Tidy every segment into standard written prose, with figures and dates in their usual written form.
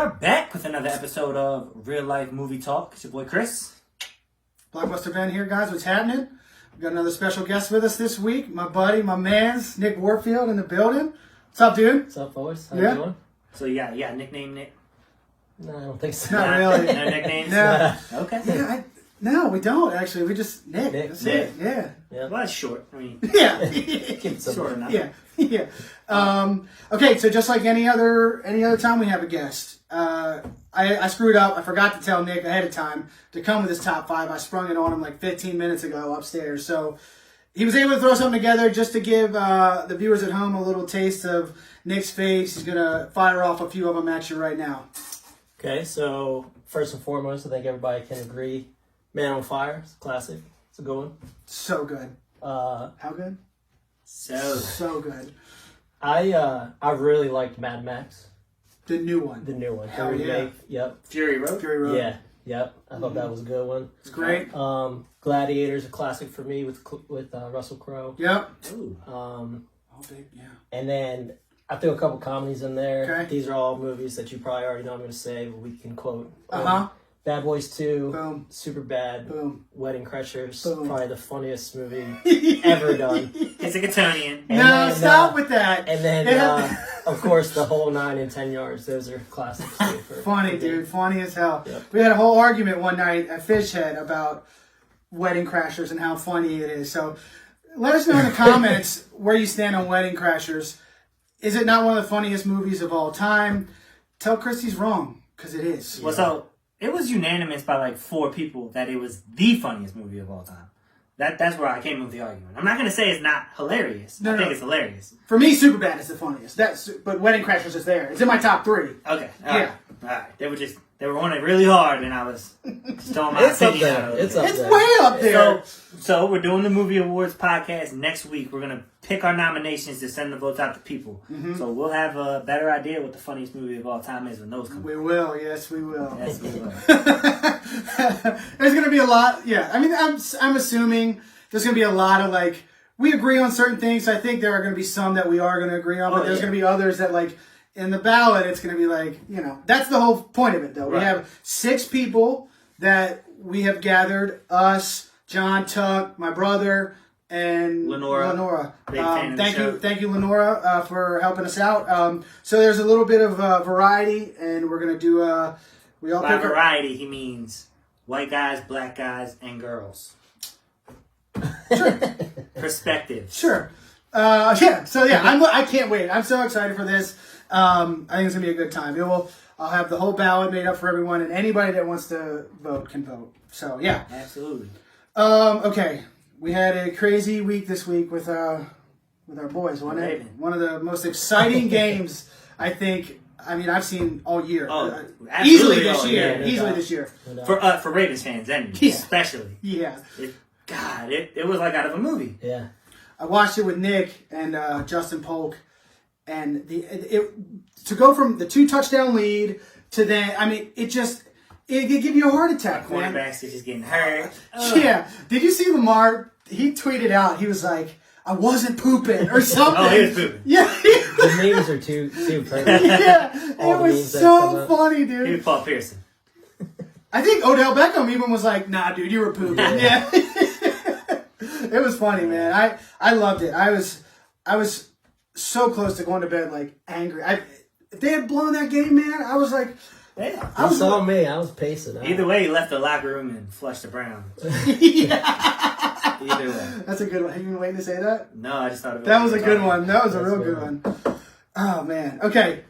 are back with another episode of Real Life Movie Talk. It's your boy Chris. Blockbuster Ben here, guys. What's happening? We got another special guest with us this week. My buddy, my man's Nick Warfield in the building. What's up, dude? What's up, boys? How Yeah. you doing? So you got a nickname, Nick? No, I don't think so. Not really. No nicknames? No. Okay. Yeah, no, we don't actually. We just Nick. That's it. Yeah. Well, that's short. I mean, Yeah. Keep it simple. short enough. Yeah. Yeah. Okay, so just like any other time we have a guest. I screwed up. I forgot to tell Nick ahead of time to come with his top 5. I sprung it on him like 15 minutes ago upstairs. So he was able to throw something together just to give the viewers at home a little taste of Nick's face. He's going to fire off a few of them at you right now. Okay, so first and foremost, I think everybody can agree, Man on Fire, it's a classic. It's a good one. So good. How good? So good. I really liked Mad Max, The new one. the new one. Hell the yeah. remake. Yep. Fury Road? Fury Road. Yeah. Yep. I thought that was a good one. It's great. Gladiator's a classic for me with Russell Crowe. Yep. Ooh. Oh, big, yeah. And then I threw a couple comedies in there. Okay. These are all movies that you probably already know I'm going to say, but we can quote. Uh-huh. Bad Boys 2, Boom. Super Bad, Boom. Wedding Crashers, Boom. probably the funniest movie ever done. It's a Catonian. And No, then, stop with that. And then, Yeah. of course, the whole 9 and 10 yards. Those are classics. Too, Funny, dude. Funny as hell. Yep. We had a whole argument one night at Fishhead about Wedding Crashers and how funny it is. So let us know in the comments where you stand on Wedding Crashers. Is it not one of the funniest movies of all time? Tell Chris he's wrong, because it is. Well, so it was unanimous by like 4 people that it was the funniest movie of all time. That's where I came with the argument. I'm not going to say it's not hilarious. I think it's hilarious. For me, Superbad is the funniest. But Wedding Crashers is there. It's in my top 3. Okay. Yeah. All right. They were on it really hard, and I was just throwing my It's up opinion there. out of It's it. up It's there. way up there. So we're doing the Movie Awards podcast next week. We're going to pick our nominations to send the votes out to people. Mm-hmm. So we'll have a better idea what the funniest movie of all time is when those come out. We will. Yes, we will. Yes, we will. There's going to be a lot. Yeah. I mean, I'm assuming there's going to be a lot of like, we agree on certain things. I think there are going to be some that we are going to agree on, but there's going to be others that like in the ballot, it's going to be like, that's the whole point of it though. Right. We have 6 people that we have gathered, us, John, Tuck, my brother, and Lenora. Big fan of the show. Thank you, Lenora, for helping us out. So there's a little bit of variety, and we're going to do, we all By pick variety, he means white guys, black guys, and girls. Sure. Perspective. Sure. Yeah. So yeah, I can't wait. I'm so excited for this. I think it's gonna be a good time. I'll have the whole ballot made up for everyone, and anybody that wants to vote can vote. So yeah. Absolutely. Okay. We had a crazy week this week with our boys, wasn't it? Raven. One of the most exciting games I've seen all year. Oh, easily absolutely this all year. year, no Easily doubt. this year. For Ravens fans, and Yeah. especially. Yeah. It was like out of a movie. Yeah. I watched it with Nick and Justin Polk, and to go from the 2 touchdown lead to then, I mean, it could give you a heart attack, man. Quarterbacks are just getting hurt. Yeah. Did you see Lamar? He tweeted out, he was like, I wasn't pooping or something. Oh, he was pooping. Yeah. The memes are too perfect. Yeah. All It the was memes that come so up. funny, He dude. was Paul Pearson. I think Odell Beckham even was like, nah, dude, you were pooping. Yeah. It was funny, man. I loved it. I was so close to going to bed, like, angry. If they had blown that game, man, I was like, Yeah. You saw me. I was pacing. Either way, he left the locker room and flushed the Browns. yeah. Either way. That's a good one. Have you been waiting to say that? No, I just thought That was a good one. That was a That's real a good good one. Oh, man. Okay.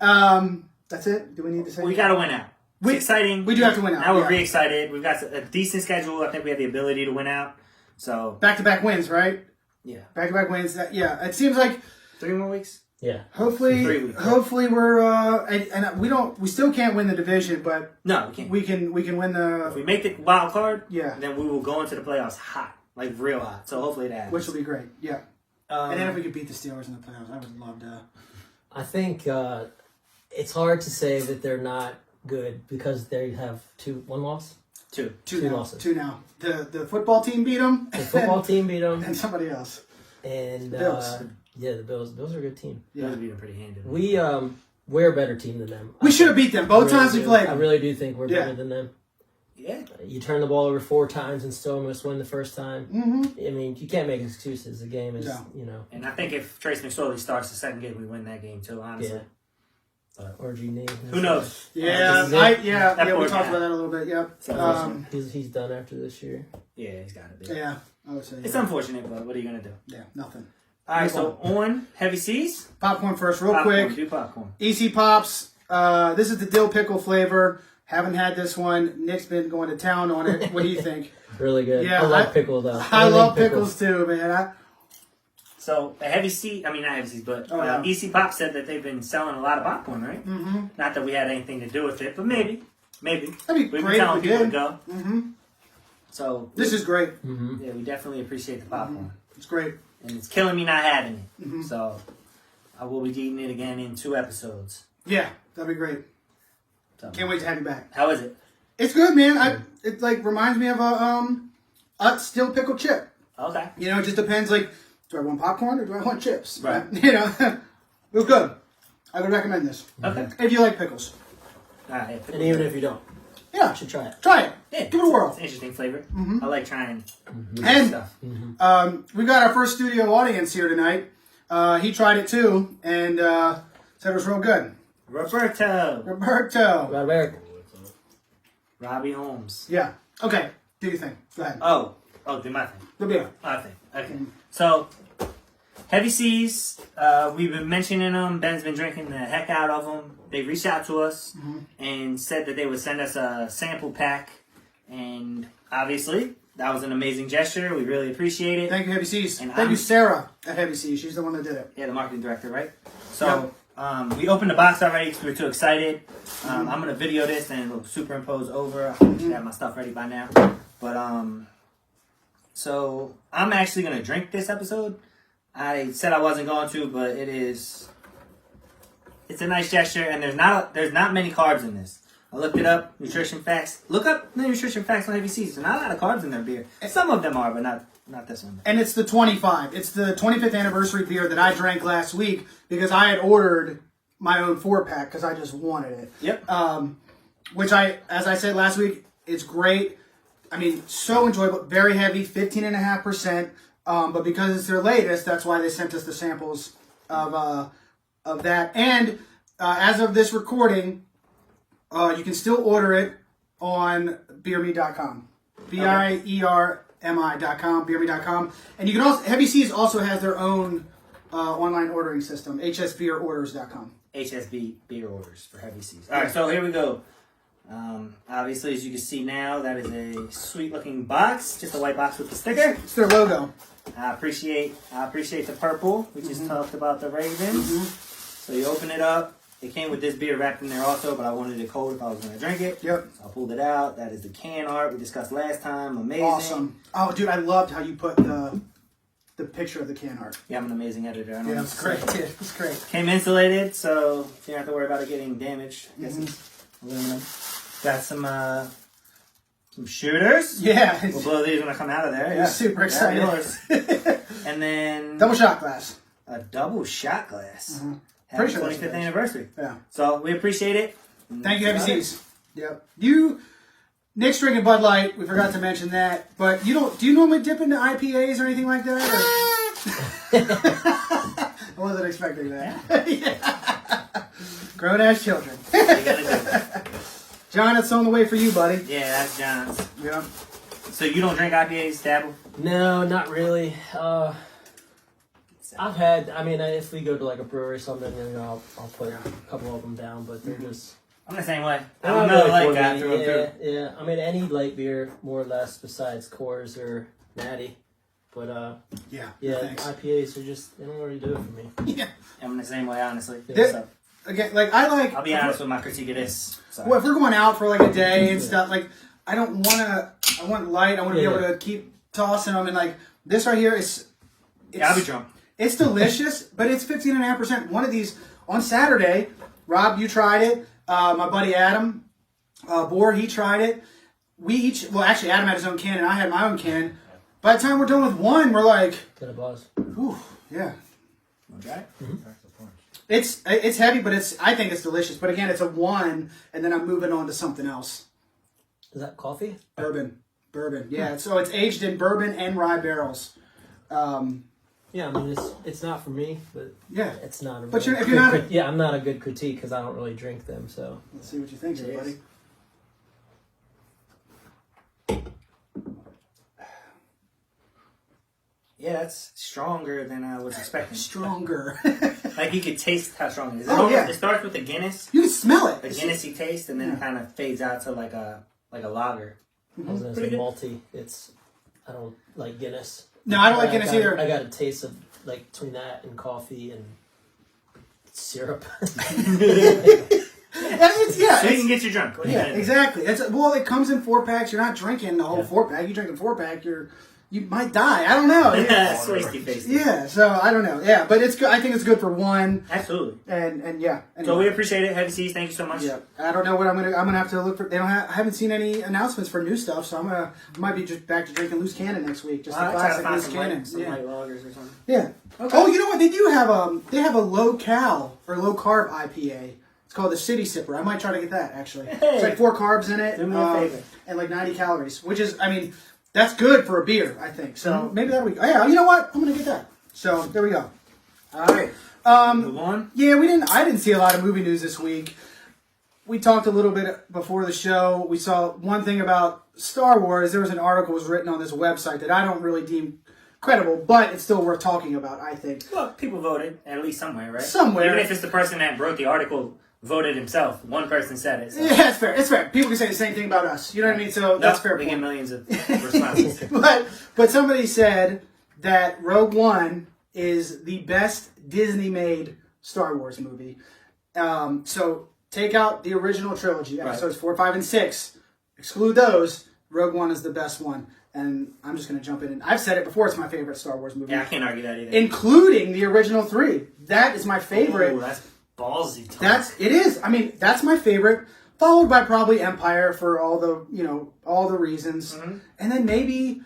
That's it? Do we need to say We got to win out. It's exciting. We do have to win out. Now we're yeah. re-excited. We've got a decent schedule. I think we have the ability to win out. So, Back-to-back wins, right? yeah. Back-to-back wins. Yeah. It seems like 3 more weeks? Yeah. 3 weeks. hopefully we're and we still can't win the division, but No, we can't. we can win the If we make the wild card, Yeah. then we will go into the playoffs hot. Like, real hot. So, hopefully that happens. which will be great. Yeah. And then if we could beat the Steelers in the playoffs, I would love to. I think it's hard to say that they're not good because they have one loss. Two. Two now. losses. 2 now. The football team beat them. The football team beat them, and somebody else. and Bills. yeah, the Bills. Bills are a good team. Those beat them pretty handily. We we're a better team than them. We should have beat them both times we played I them. really do think we're better than them. Yeah. You turn the ball over 4 times and still almost win the first time. Mm-hmm. I mean, you can't make excuses. The game is, No. you know. And I think if Trace McSorley starts the second game, we win that game too, honestly. Yeah. Or Genie. Who knows? Yeah, we talked about that a little bit. Yep. So, He's done after this year. yeah, he's got to be. Yeah, I would say. It's unfortunate, but what are you going to do? Yeah, nothing. All right, so on Heavy Seas. Popcorn first, real Popcorn, quick. do popcorn. Easy Pops. This is the dill pickle flavor. Haven't had this one. Nick's been going to town on it. What do you think? Really good. Yeah, I love pickle though. I love pickles too, man. So the Heavy Sea, I mean not Heavy Seas, but yeah. EC Pop said that they've been selling a lot of popcorn, right? Mm-hmm. Not that we had anything to do with it, but maybe. That'd be We've great been if telling we people to did. go. Mm-hmm. So This is great. Mm-hmm. yeah, we definitely appreciate the popcorn, It's great. and it's killing me not having it. Mm-hmm. So I will be eating it again in 2 episodes. Yeah, that'd be great. So, Can't wait to have you back. how is it? It's good, man. It like reminds me of a still pickle chip. Okay. You know, it just depends. Like, do I want popcorn or do I want chips? Right. You know, it was good. I would recommend this Okay. if you like pickles. All right. And even if you don't, Yeah, you should try it. try it. Yeah, Give it a whirl. It's an interesting flavor. Mhm. I like trying And stuff. we got our first studio audience here tonight. He tried it too and said it was real good. Roberto. Roberto. Robert. Robbie Holmes. Yeah. Okay. Do your thing. Go ahead. Oh, do my thing. The beer. My thing. Okay. So, Heavy Seas, we've been mentioning them. Ben's been drinking the heck out of them. They reached out to us and said that they would send us a sample pack. And obviously, that was an amazing gesture. We really appreciate it. Thank you, Heavy Seas. And Thank you, Sarah at Heavy Seas. She's the one that did it. Yeah, the marketing director, right? So, we opened the box already because we were too excited. I'm going to video this and it'll superimpose over. I should have my stuff ready by now. But, so I'm actually going to drink this episode. I said I wasn't going to, but it's a nice gesture, and there's not many carbs in this. I looked it up, nutrition facts. Look up the nutrition facts on Heavy Seas. There's not a lot of carbs in their beer. Some of them are, but not this one. And it's the 25. It's the 25th anniversary beer that I drank last week because I had ordered my own 4-pack because I just wanted it. Yep. Which as I said last week, it's great. I mean, so enjoyable. Very heavy, 15.5%. But because it's their latest, that's why they sent us the samples of that. And as of this recording, you can still order it on beerme.com. BIERMI.com, beerme.com. And you can also, Heavy Seas also has their own online ordering system, hsbeerorders.com. HSB beer orders for Heavy Seas. All right, so here we go. Obviously, as you can see now, that is a sweet looking box, just a white box with the sticker. It's their logo. I appreciate the purple. We just talked about the Ravens. So you open it up. It came with this beer wrapped in there also, but I wanted it cold if I was going to drink it. Yep. So I pulled it out. That is the can art we discussed last time. Amazing. Awesome. Oh, dude, I loved how you put the picture of the can art. Yeah, I'm an amazing editor. I know Yeah, this it's great, dude. It's great. Came insulated, so you don't have to worry about it getting damaged. I guess it's aluminum. Got some shooters. Yeah. We'll blow these when I come out of there. You're Yeah. super Yeah, excited. yours. And then Double shot glass. a double shot glass. Happy Pretty sure that's 25th what it is. anniversary. Yeah. So we appreciate it. Thank you, Heavy That's about it. Seas. Yep. Nick's drinking Bud Light. We forgot to mention that. But do you normally dip into IPAs or anything like that? I wasn't expecting that. Yeah. Grown ass children. What are you gonna do? John, it's on the way for you, buddy. Yeah, that's John's. Yeah. So you don't drink IPAs, Dabble? No, not really. I've had. I mean, if we go to like a brewery or something, I'll put a couple of them down, but they're just. I'm the same way. they're I'm not another light for guy me. through and through. Yeah. I mean, any light beer, more or less, besides Coors or Natty. But Yeah. yeah, Thanks. IPAs are just they don't really do it for me. Yeah. I'm the same way, honestly. This- So, Again, like I like. I'll be honest with my critique of this. Sorry. Well, if we're going out for like a day and stuff, like I don't want to. I want light. I want to be able to keep tossing them, and like this right here is. Yeah, I'll be drunk. It's delicious, but it's 15.5%. One of these on Saturday. Rob, you tried it. My buddy Adam Bohr, he tried it. We each. Well, actually, Adam had his own can, and I had my own can. By the time we're done with one, we're like, Got a buzz. "Ooh, yeah." Okay. It's heavy, but I think it's delicious. But again, it's a 1, and then I'm moving on to something else. Is that coffee? Bourbon. Yeah. So it's aged in bourbon and rye barrels. Yeah, I mean it's not for me, but Yeah. it's not. A But really if you're not, good yeah, I'm not a good critique because I don't really drink them. So let's see what you think, here, buddy. Yeah, that's stronger than I was expecting. Stronger. Like you could taste how strong it is. Oh, yeah. It starts with the Guinness, You can smell it. the Guinnessy taste, and then it kind of fades out to like a lager. I was gonna Pretty say good. malty. I don't like Guinness. No, I don't like Guinness either. I got a taste of like between that and coffee and syrup. Yeah, So you can get you drunk. What are you yeah, gonna do? exactly. It comes in 4-packs. You're not drinking the whole 4-pack. You drink a 4-pack, you might die. I don't know. Swisty face. Yeah, so I don't know. Yeah, but it's good. I think it's good for 1. Absolutely. And yeah. Anyway. So we appreciate it. Heavy Seas, thank you so much. Yeah, I don't know what I'm gonna have to look for. I haven't seen any announcements for new stuff, so I might be just back to drinking loose cannon next week. Just the I'll try to classic find loose some cannon. some Yeah. light lagers or something. Yeah. Okay. Oh, you know what? They do have they have a low cal or low carb IPA. It's called the City Sipper. I might try to get that actually. Hey. It's like 4 carbs in it, Do me a favor. and like 90 calories, which is, I mean, that's good for a beer, I think. So Mm-hmm. maybe that'll be. Oh, yeah, you know what? I'm gonna get that. So there we go. All right. Move on. Yeah, I didn't see a lot of movie news this week. We talked a little bit before the show. We saw one thing about Star Wars. There was an article was written on this website that I don't really deem credible, but it's still worth talking about, I think. Well, people voted at least somewhere, right? Somewhere. Even if it's the person that wrote the article voted himself, one person said it. So. Yeah, it's fair. It's fair. People can say the same thing about us. You know what I mean? So that's fair. We get point. millions of responses. But somebody said that Rogue One is the best Disney-made Star Wars movie. So take out the original trilogy, episodes 4, 5, and 6. Exclude those. Rogue One is the best one. And I'm just going to jump in. And I've said it before. It's my favorite Star Wars movie. Yeah, I can't argue that either. Including the original 3. That is my favorite. Ooh, that's ballsy talk. It is. I mean, that's my favorite. Followed by probably Empire for all the reasons. Mm-hmm. And then maybe,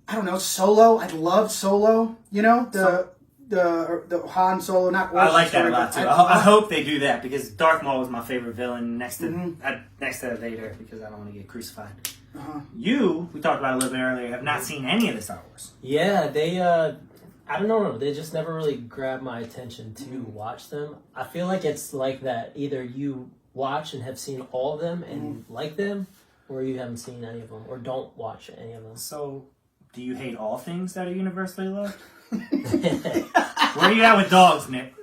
I don't know, Solo. I love Solo. You know, the Han Solo, not I like that story, a lot but too. I hope they do that because Darth Maul was my favorite villain next to Vader because I don't want to get crucified. Uh-huh. We talked about it a little bit earlier, have not seen any of the Star Wars. Yeah, they I don't know. They just never really grabbed my attention to watch them. I feel like it's like that. Either you watch and have seen all of them and like them, or you haven't seen any of them, or don't watch any of them. So, do you hate all things that are universally loved? Where are you at with dogs, Nick?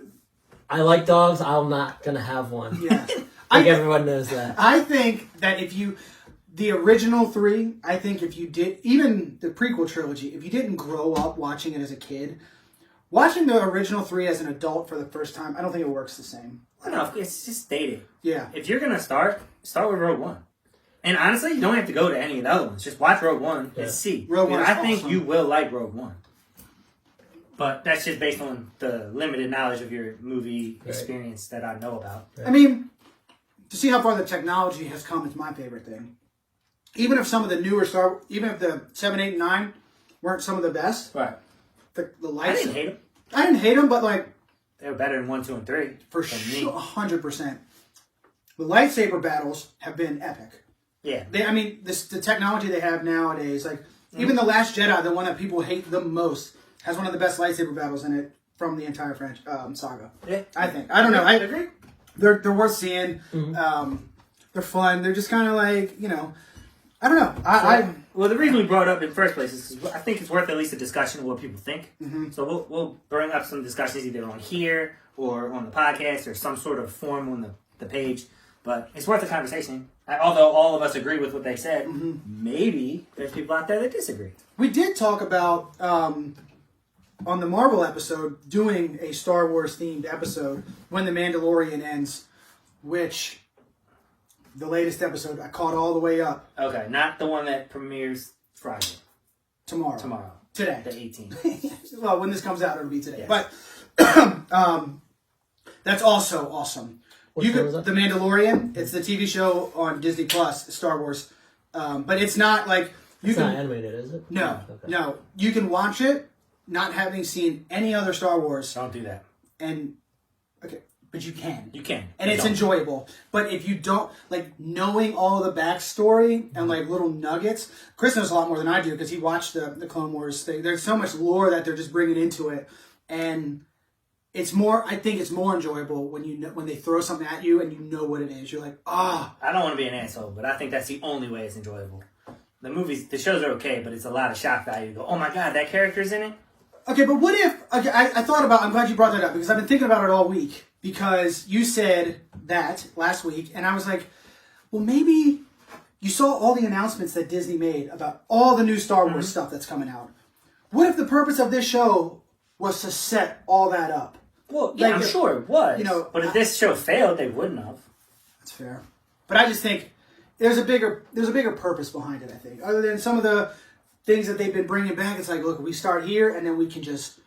I like dogs. I'm not gonna have one. Yeah. I think everyone knows that. I think that the original 3, I think if you did, even the prequel trilogy, if you didn't grow up watching it as a kid, watching the original 3 as an adult for the first time, I don't think it works the same. No, it's just dated. Yeah. If you're gonna start with Rogue One. And honestly, you don't have to go to any of the other ones. Just watch Rogue One and see. Rogue One is I think awesome. you will like Rogue One. But that's just based on the limited knowledge of your movie experience that I know about. I mean, to see how far the technology has come is my favorite thing. Even if some of the newer even if the 7, 8, and 9 weren't some of the best, Right. the lights. I didn't hate them. I didn't hate them, but like They were better than 1, 2, and 3. for sure, 100%. The lightsaber battles have been epic. Yeah. The technology they have nowadays, like even the Last Jedi, the one that people hate the most, has one of the best lightsaber battles in it from the entire saga. Yeah. I think. I don't know. I agree. They're worth seeing. They're fun. They're just kind of like, I don't know. Well, the reason we brought it up in the first place is 'cause I think it's worth at least a discussion of what people think. Mm-hmm. So we'll bring up some discussions either on here or on the podcast or some sort of form on the page. But it's worth a conversation. Although all of us agree with what they said, maybe there's people out there that disagree. We did talk about, on the Marvel episode, doing a Star Wars themed episode when The Mandalorian ends, which the latest episode I caught all the way up. Okay, not the one that premieres Friday. Tomorrow. Today. The 18th. Well, when this comes out, it'll be today. Yes. But that's also awesome. Which one was that? The Mandalorian. It's the TV show on Disney Plus, Star Wars. But it's not like It's not animated, is it? No, Okay. no. You can watch it, not having seen any other Star Wars, Don't do that. and Okay, but you can. You can. And it's enjoyable. But if you don't, like, knowing all the backstory and, like, little nuggets, Chris knows a lot more than I do because he watched the Clone Wars thing. There's so much lore that they're just bringing into it. And it's more, I think it's more enjoyable when you know, when they throw something at you and you know what it is. You're like, ah. I don't want to be an asshole, but I think that's the only way it's enjoyable. The shows are okay, but it's a lot of shock value. You go, oh my God, that character's in it? Okay, but what if, okay, I thought about, I'm glad you brought that up because I've been thinking about it all week because you said that last week and I was like, well, maybe you saw all the announcements that Disney made about all the new Star Wars stuff that's coming out. What if the purpose of this show was to set all that up? Well, yeah, I'm sure it was. You know, but if this show failed, they wouldn't have. That's fair. But I just think there's a bigger purpose behind it, I think. Other than some of the things that they've been bringing back, it's like, look, we start here and then we can just...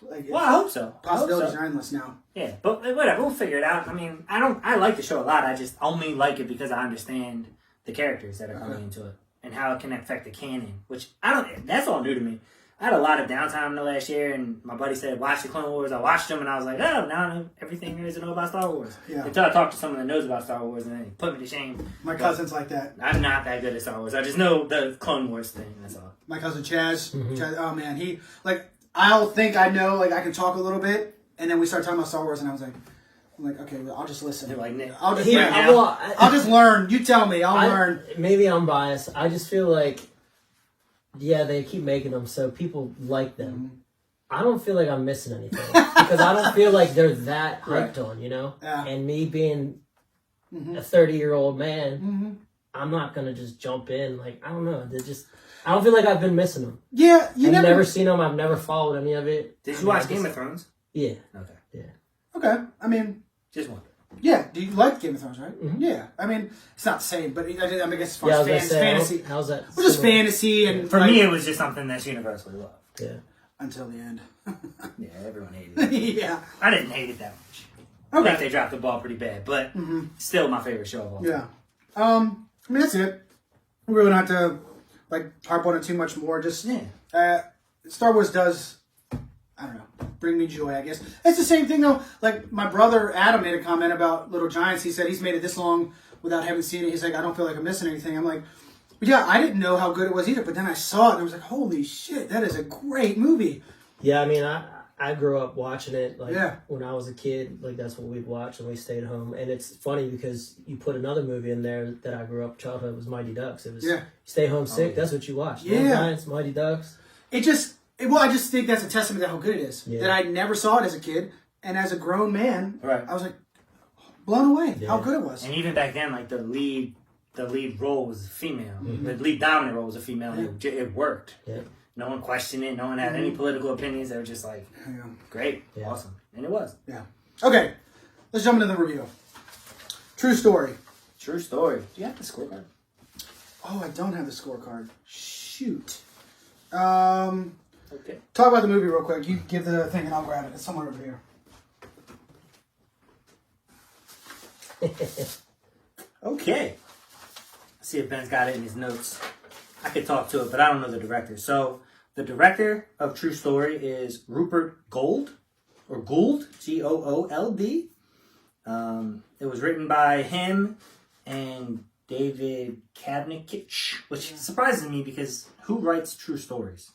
Like, well, I hope so. Possibilities are endless now. Yeah, but whatever, we'll figure it out. I mean, I like the show a lot. I just only like it because I understand the characters that are coming into it and how it can affect the canon, which that's all new to me. I had a lot of downtime the last year, and my buddy said, watch the Clone Wars. I watched them, and I was like, oh, now I know everything there is to know about Star Wars. Yeah. Until I talked to someone that knows about Star Wars, and they put me to shame. My cousin's like that. I'm not that good at Star Wars. I just know the Clone Wars thing, that's all. My cousin Chaz, oh man, he, like, I'll think I know, like, I can talk a little bit, and then we start talking about Star Wars, and I'm like, okay, well, I'll just listen. You're like, Nick. I'll just learn. You tell me. I'll learn. Maybe I'm biased. I just feel like, yeah, they keep making them so people like them. I don't feel like I'm missing anything because I don't feel like they're that hyped on, you know? Yeah. And me being a 30-year-old man, I'm not going to just jump in. Like, I don't know. I don't feel like I've been missing them. Yeah, I've never seen them. I've never followed any of it. Did you watch Game of Thrones? Yeah. Okay. Yeah. Okay. I mean, just one. Yeah. Do you like Game of Thrones, right? Yeah. I mean, it's not the same, but I guess as far as fantasy. How's that? Well, just fantasy and for me, it was just something that's universally loved. Yeah. Until the end. Yeah, everyone hated it. Yeah. I didn't hate it that much. Okay. I think they dropped the ball pretty bad, but still my favorite show of all time. Yeah. I mean, that's it. We really don't have to, like, harp on it too much more. Just, Star Wars does, I don't know, bring me joy, I guess. It's the same thing, though. Like, my brother Adam made a comment about Little Giants. He said he's made it this long without having seen it. He's like, I don't feel like I'm missing anything. I'm like, yeah, I didn't know how good it was either, but then I saw it and I was like, holy shit, that is a great movie. Yeah, I mean, I grew up watching it, like, Yeah. when I was a kid, like, that's what we'd watch, and we stayed home, and it's funny because you put another movie in there that I grew up, childhood, was Mighty Ducks. It was, stay home sick, that's what you watched. Yeah. Little Giants, Mighty Ducks. I just think that's a testament to how good it is. Yeah. That I never saw it as a kid, and as a grown man, Right. I was like, blown away how good it was. And even back then, like, the lead role was female. The lead dominant role was a female, and it worked. Yeah. No one questioned it. No one had any political opinions. They were just like, great, awesome. And it was. Yeah. Okay, let's jump into the review. True story. True story. Do you have the scorecard? Oh, I don't have the scorecard. Shoot. Okay. Talk about the movie real quick. You give the thing and I'll grab it. It's somewhere over here. Okay. Let's see if Ben's got it in his notes. I could talk to it, but I don't know the director. So, the director of True Story is Rupert Gould, or Gould, Goold. It was written by him and David Kavnikich, which surprises me because who writes true stories,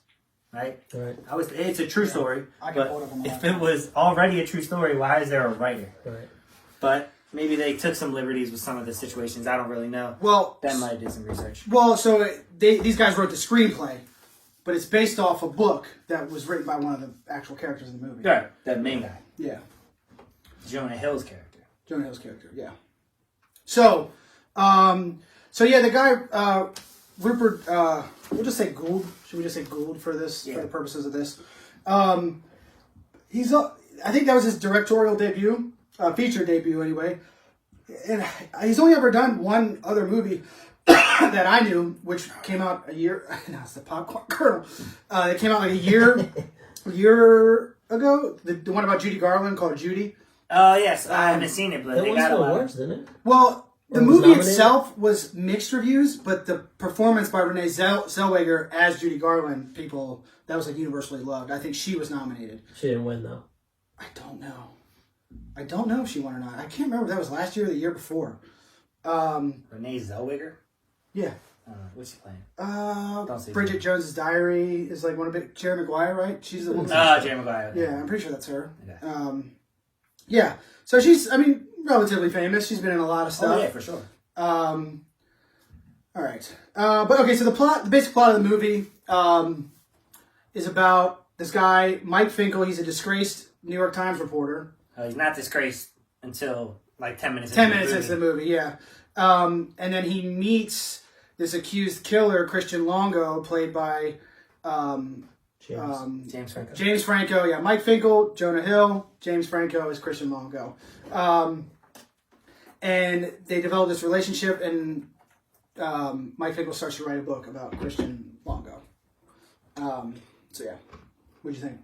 right? Right. It's a true story, I can but quote it from if it was already a true story, why is there a writer? Right. But maybe they took some liberties with some of the situations. I don't really know. Well, Ben might do some research. Well, so these guys wrote the screenplay, but it's based off a book that was written by one of the actual characters in the movie. Right, that main guy. Yeah. Jonah Hill's character. Jonah Hill's character, yeah. So yeah, the guy, Rupert, we'll just say Gould. Should we just say Gould for this, for the purposes of this? I think that was his directorial debut, feature debut anyway. And he's only ever done one other movie that I knew, which came out a year, no, it's the Popcorn Kernel. It came out like a year ago. The one about Judy Garland called Judy. Oh, yes. I haven't seen it, but It they won got a some lot of... awards, didn't it? Well, the Or was movie nominated? itself was mixed reviews, but the performance by Renee Zellweger as Judy Garland, that was like universally loved. I think she was nominated. She didn't win, though. I don't know. I don't know if she won or not. I can't remember if that was last year or the year before. Renee Zellweger? Yeah. What's she playing? Bridget Jones's Diary is like one of it. Jerry Maguire, right? She's the woman. Jerry Maguire. Yeah, I'm pretty sure that's her. Okay. Yeah. So she's, I mean, relatively famous. She's been in a lot of stuff. Oh, yeah, for sure. All right. But okay, so the basic plot of the movie is about this guy, Mike Finkel. He's a disgraced New York Times reporter. He's not disgraced until like 10 minutes into the movie, yeah. And then he meets this accused killer, Christian Longo, played by James Franco. James Franco, yeah. Mike Finkel, Jonah Hill. James Franco is Christian Longo. And they develop this relationship, and Mike Finkel starts to write a book about Christian Longo. So yeah, what'd you think?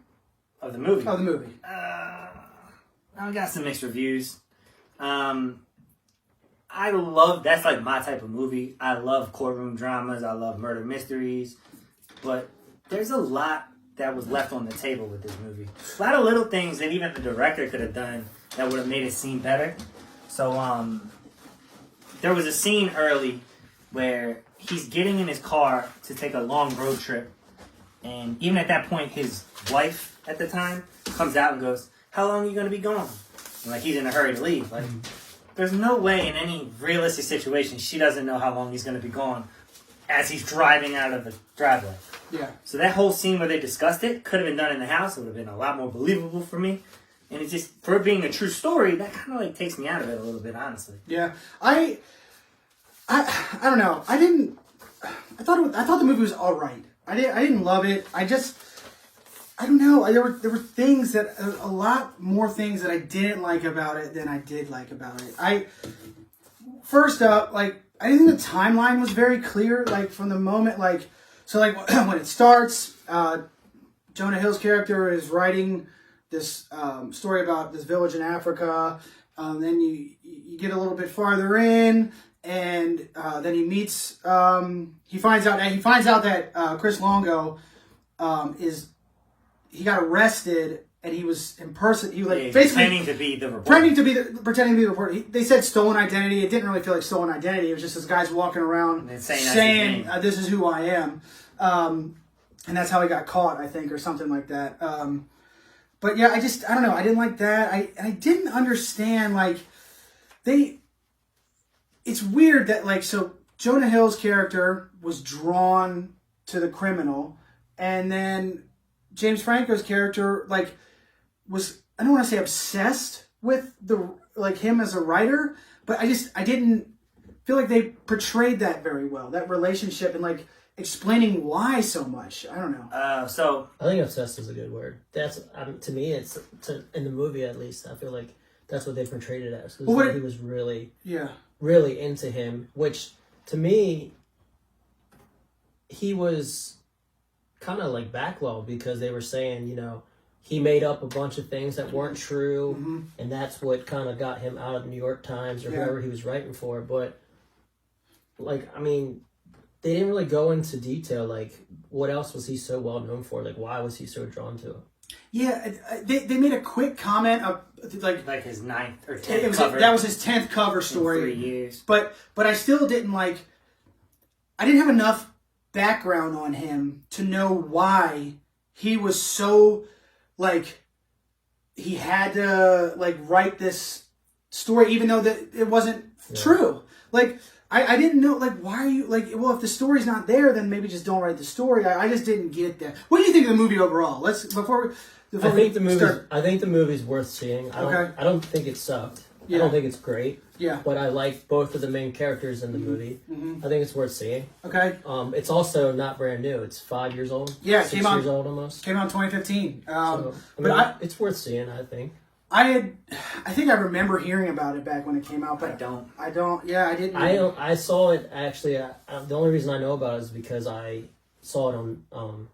Of the movie? Of the movie. I got some mixed reviews. I love, that's like my type of movie. I love courtroom dramas. I love murder mysteries. But there's a lot that was left on the table with this movie. A lot of little things that even the director could have done that would have made it seem better. So, there was a scene early where he's getting in his car to take a long road trip. And even at that point, his wife at the time comes out and goes, "How long are you going to be gone?" And like, he's in a hurry to leave. Like, there's no way in any realistic situation she doesn't know how long he's going to be gone as he's driving out of the driveway. Yeah. So that whole scene where they discussed it could have been done in the house. It would have been a lot more believable for me. And it's just, for it being a true story, that kind of like takes me out of it a little bit, honestly. Yeah. I don't know. I thought the movie was all right. I didn't love it. I don't know. There were things that, a lot more things that I didn't like about it than I did like about it. First up, like, I didn't think the timeline was very clear, like, from the moment, like, so, like, when it starts, Jonah Hill's character is writing this story about this village in Africa. Then you get a little bit farther in, and then he meets, he finds out that Chris Longo he got arrested, and he was basically pretending to be the reporter. Pretending to be the reporter. They said stolen identity. It didn't really feel like stolen identity. It was just this guy's walking around saying this is who I am. And that's how he got caught, I think, or something like that. But yeah, I don't know. I didn't like that. I didn't understand, like, it's weird that, like, so Jonah Hill's character was drawn to the criminal, and then James Franco's character, like, was, I don't want to say obsessed with him as a writer, but I didn't feel like they portrayed that very well, that relationship, and, like, explaining why so much. I don't know. So I think obsessed is a good word. That's to me, it's in the movie at least. I feel like that's what they portrayed it as. He was really, really into him. Which to me, he was kind of like backlogged because they were saying, he made up a bunch of things that weren't true, and that's what kind of got him out of the New York Times or whoever he was writing for. But, like, I mean, they didn't really go into detail, like, what else was he so well known for? Like, why was he so drawn to him? Yeah, they made a quick comment of, like his 9th or 10th cover. That was his 10th cover story. In 3 years. But I still didn't, like, I didn't have enough background on him to know why he was so, like, he had to, like, write this story even though that it wasn't true. Like, I didn't know, like, why are you, like, well, if the story's not there, then maybe just don't write the story. I just didn't get that. What do you think of the movie overall? I think the movie's worth seeing. I don't think it sucked. I don't think it's great. Yeah. But I like both of the main characters in the movie. I think it's worth seeing. Okay. It's also not brand new. It's 5 years old. Yeah, 6 years old almost. Came out in 2015. It's worth seeing, I think. I think I remember hearing about it back when it came out, but I don't. Yeah, I didn't. I saw it actually. The only reason I know about it is because I saw it on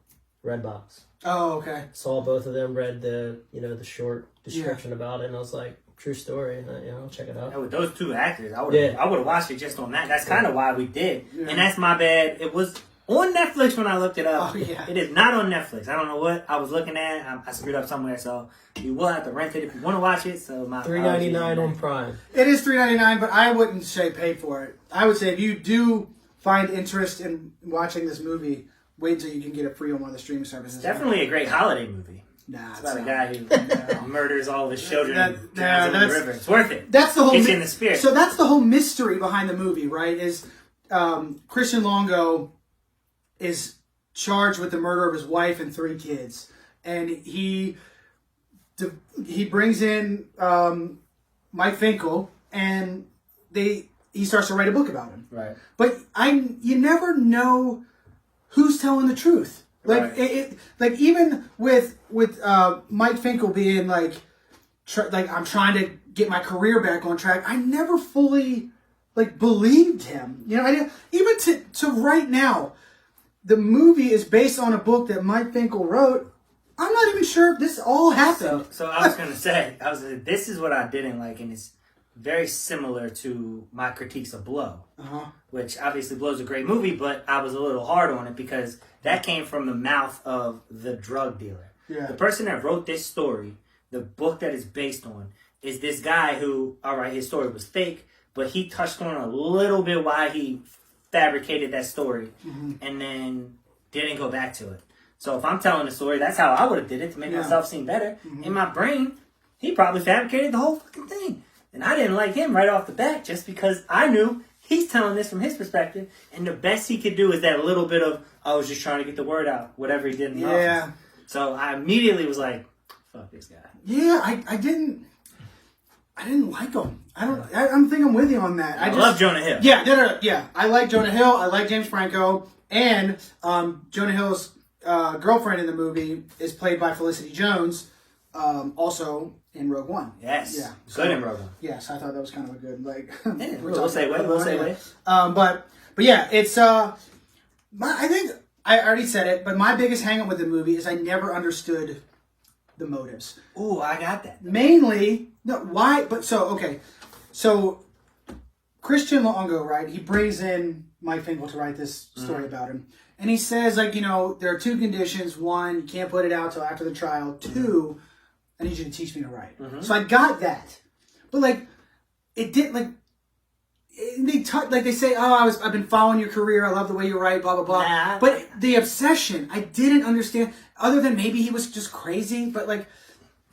Redbox. Oh, okay. Saw both of them. Read the the short description about it, and I was like, true story, and I'll check it out. Yeah, with those two actors, I would have watched it just on that. That's kind of why we did, and that's my bad. It was On Netflix when I looked it up. Oh, yeah. It is not on Netflix. I don't know what I was looking at. I screwed up somewhere, so you will have to rent it if you want to watch it. So my $3.99 on Prime. It is $3.99, but I wouldn't say pay for it. I would say if you do find interest in watching this movie, wait till you can get it free on one of the streaming services. It's definitely a great holiday movie. Nah, It's about a guy who murders all of his children and drowns them in the that's- river. It's worth it. That's the whole Gets you in the spirit. So that's the whole mystery behind the movie, right? Is Christian Longo is charged with the murder of his wife and 3 kids, and he brings in Mike Finkel, and he starts to write a book about him. Right. But you never know who's telling the truth. Like Right. like even with Mike Finkel being like I'm trying to get my career back on track, I never fully believed him. You know, even to right now, the movie is based on a book that Mike Finkel wrote. I'm not even sure if this all happened. So I was gonna say, this is what I didn't like, and it's very similar to my critiques of Blow, which obviously Blow's a great movie, but I was a little hard on it because that came from the mouth of the drug dealer. Yeah. The person that wrote this story, the book that it's based on, is this guy who, all right, his story was fake, but he touched on a little bit why he fabricated that story and then didn't go back to it. So if I'm telling the story, that's how I would have did it to make myself seem better. In my brain, he probably fabricated the whole fucking thing. And I didn't like him right off the bat just because I knew he's telling this from his perspective, and the best he could do is that little bit of, I was just trying to get the word out, whatever he did in the office. So I immediately was like, fuck this guy. Yeah, I didn't like him. I think I'm with you on that. I love Jonah Hill. Yeah. I like Jonah Hill. I like James Franco. And Jonah Hill's girlfriend in the movie is played by Felicity Jones, also in Rogue One. Yes. Yeah. Good in Rogue One. Yes, I thought that was kind of a good, We'll say wait. But yeah, it's I think I already said it, but my biggest hang up with the movie is I never understood the motives. Ooh, I got that. Mainly, no, why? But so Christian Longo, right? He brings in Mike Finkel to write this story about him, and he says there are 2 conditions. 1, you can't put it out till after the trial. 2, I need you to teach me to write. So I got that, but it didn't they say, I've been following your career. I love the way you write, blah blah blah. Nah. But the obsession, I didn't understand. Other than maybe he was just crazy, but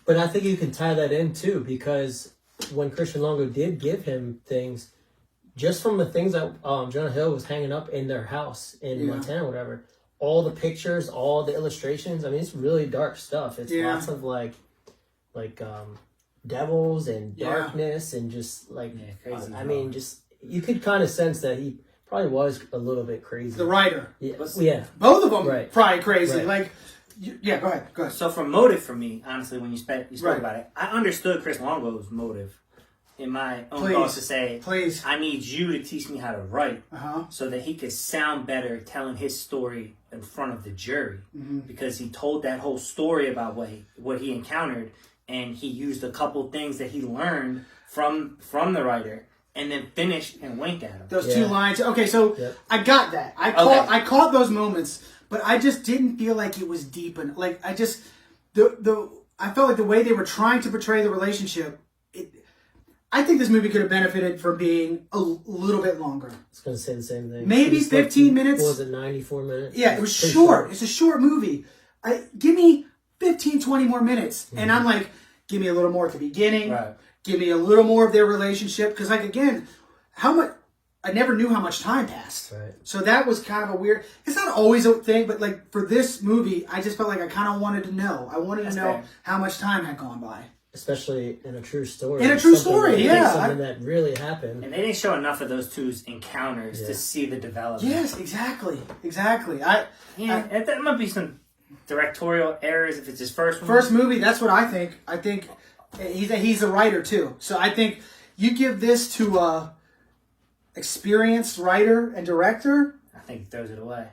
But I think you can tie that in too, because when Christian Longo did give him things, just from the things that Jonah Hill was hanging up in their house in Montana, or whatever, all the pictures, all the illustrations. I mean, it's really dark stuff. It's lots of like devils and darkness and just crazy. I mean, just you could kind of sense that he probably was a little bit crazy. the writer, Yeah. both of them, Right. probably crazy. Right. Go ahead. So for motive for me, honestly, when you spoke Right. about it, I understood Chris Longo's motive in my own Please. thoughts to say, Please. I need you to teach me how to write Uh-huh. so that he could sound better telling his story in front of the jury. Because he told that whole story about what he encountered, and he used a couple things that he learned from the writer, and then finished and winked at him. Those 2 lines. Okay, so Yep. I got that. I caught those moments, but I just didn't feel like it was deep and I just I felt like the way they were trying to portray the relationship. I think this movie could have benefited from being a little bit longer. I was going to say the same thing. Maybe It's 15 minutes. What was it, 94 minutes? Yeah, it was Pretty short. It's a short movie. Give me 15, 20 more minutes. And I'm like, give me a little more at the beginning. Right. Give me a little more of their relationship. Because, again, I never knew how much time passed. Right. So that was kind of a weird... It's not always a thing, but, for this movie, I just felt like I kind of wanted to know. I wanted to know fair. how much time had gone by. Especially in a true story. In a true Something story, that- yeah. Something that really happened. And they didn't show enough of those two's encounters to see the development. Yes, exactly. There might be some directorial errors if it's his first one. First movie, that's what I think. I think he's a writer too. So I think you give this to a experienced writer and director. I think he throws it away.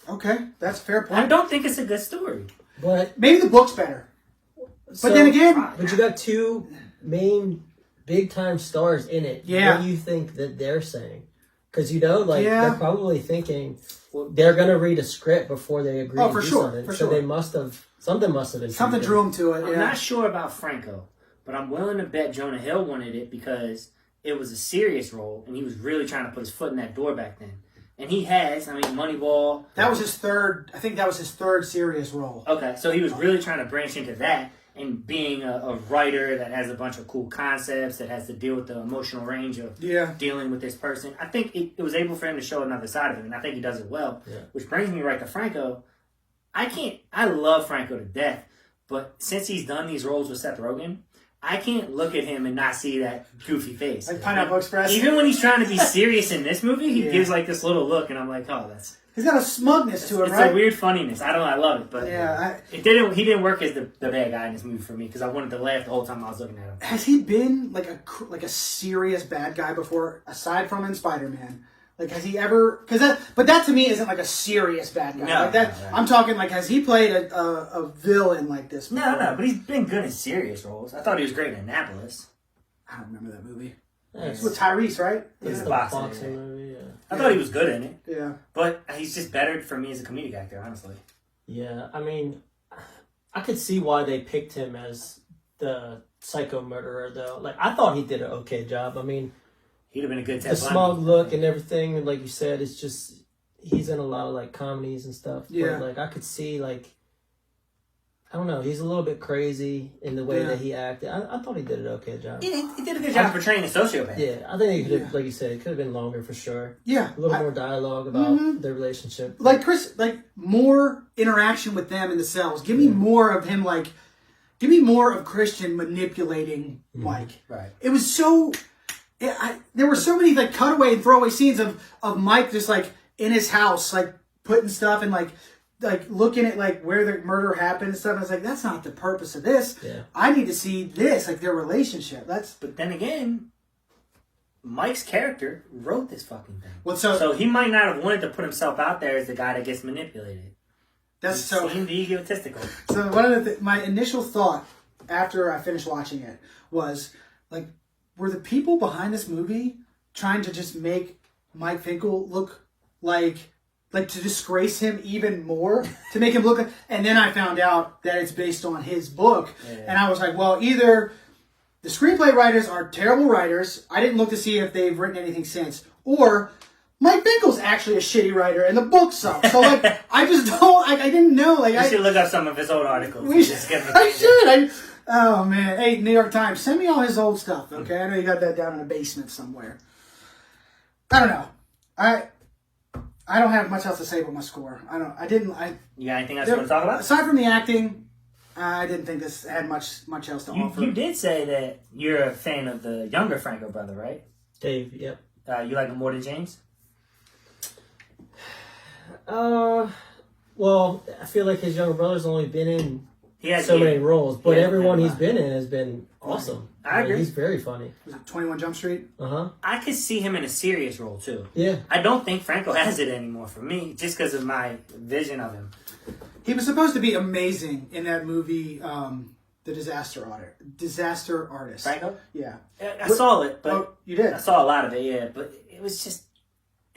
Okay, that's a fair I point. don't think it's a good story. But Maybe the book's better. so- But then again, but you got 2 main big time stars in it. Yeah. What do you think that they're saying? Because they're probably thinking, they're gonna read a script before they agree to for do sure, something. for so sure. they must have something must have been Something drew him to it. I'm Yeah. not sure about Franco, but I'm willing to bet Jonah Hill wanted it because it was a serious role, and he was really trying to put his foot in that door back then. And he has, I mean, Moneyball. That was his third. I think that was his third serious role. Okay, so he was really trying to branch into that, and being a writer that has a bunch of cool concepts, that has to deal with the emotional range of dealing with this person. I think it was able for him to show another side of him, and I think he does it well. Yeah. Which brings me right to Franco. I love Franco to death, but since he's done these roles with Seth Rogen, I can't look at him and not see that goofy face. Like Pineapple Express. Even when he's trying to be serious in this movie, he Yeah. gives like this little look, and I'm like, oh, that's... He's got a smugness to him, It's right? a weird funniness. I love it, but he didn't work as the bad guy in this movie for me because I wanted to laugh the whole time I was looking at him. Has he been like a serious bad guy before, aside from in Spider-Man? Like, has he ever? But that to me isn't like a serious bad guy. No, like that. no. I'm talking like, has he played a villain like this before? No, but he's been good in serious roles. I thought he was great in Annapolis. I don't remember that movie. Yeah, It's with Tyrese, right? It's Yeah. the Boxing, boxing yeah. movie. Yeah. I thought he was good in it, Yeah. but he's just better for me as a comedic actor, honestly. Yeah, I mean, I could see why they picked him as the psycho murderer, though. Like, I thought he did an okay job. I mean, He'd have been a good the Ted smug Bundy. look and everything, and like you said, it's just he's in a lot of like comedies and stuff. Yeah. But like I could see like I don't know, he's a little bit crazy in the way that he acted. I thought he did an okay job. He did a good job portraying a sociopath. Yeah, I think it could have, like you said, it could have been longer for sure. Yeah. A little more dialogue about their relationship. Like Chris, like more interaction with them in the cells. Give me more of him. Like, give me more of Christian manipulating Mike. Right. It was so. There were so many like cutaway and throwaway scenes of Mike just like in his house, like putting stuff and like looking at like where the murder happened and stuff. And I was like, that's not the purpose of this. Yeah. I need to see this, like their relationship. But then again, Mike's character wrote this fucking thing. Well, So he might not have wanted to put himself out there as the guy that gets manipulated. that's He so. seemed egotistical. So one of my initial thought after I finished watching it was like, were the people behind this movie trying to just make Mike Finkel look like to disgrace him even more, to make him look like, and then I found out that it's based on his book, and I was like, well, either the screenplay writers are terrible writers, I didn't look to see if they've written anything since, or Mike Finkel's actually a shitty writer and the book sucks. So like, I just don't, I didn't know. Like, You should look up some of his old articles. I should. Oh man, hey New York Times, send me all his old stuff, okay? I know you got that down in a basement somewhere. I don't know. I don't have much else to say about my score. You got anything else you want to talk about? Aside from the acting, I didn't think this had much else to offer. You did say that you're a fan of the younger Franco brother, right? Dave, yep. You like him more than James? Well, I feel like his younger brother's only been in He has so many roles, but Yeah, everyone yeah. he's been in has been awesome. I agree. He's very funny. Was it 21 Jump Street? I could see him in a serious role too. Yeah. I don't think Franco has it anymore for me, just because of my vision of him. He was supposed to be amazing in that movie, The Disaster Artist. Franco? Yeah. I saw it, but Oh, you did? I saw a lot of it, yeah. But it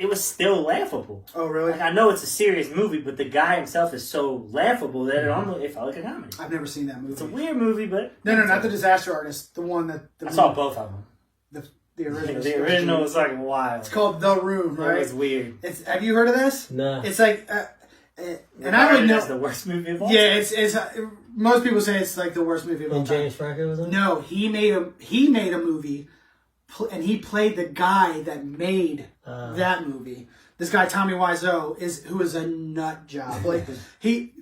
was still laughable. Oh, really? Like, I know it's a serious movie, but the guy himself is so laughable that it felt like a comedy. I've never seen that movie. It's a weird movie, but No, not The Disaster Artist. The one that... I saw both of them. The original. The original was like wild. It's called The Room, right? It was weird. Have you heard of this? No. It's like... and I would know... It's the worst movie of all Yeah, time. it's most people say it's like the worst movie of all And time. James Franco was in it? No, he made a movie, and he played the guy that made that movie. This guy Tommy Wiseau who is a nut job. Like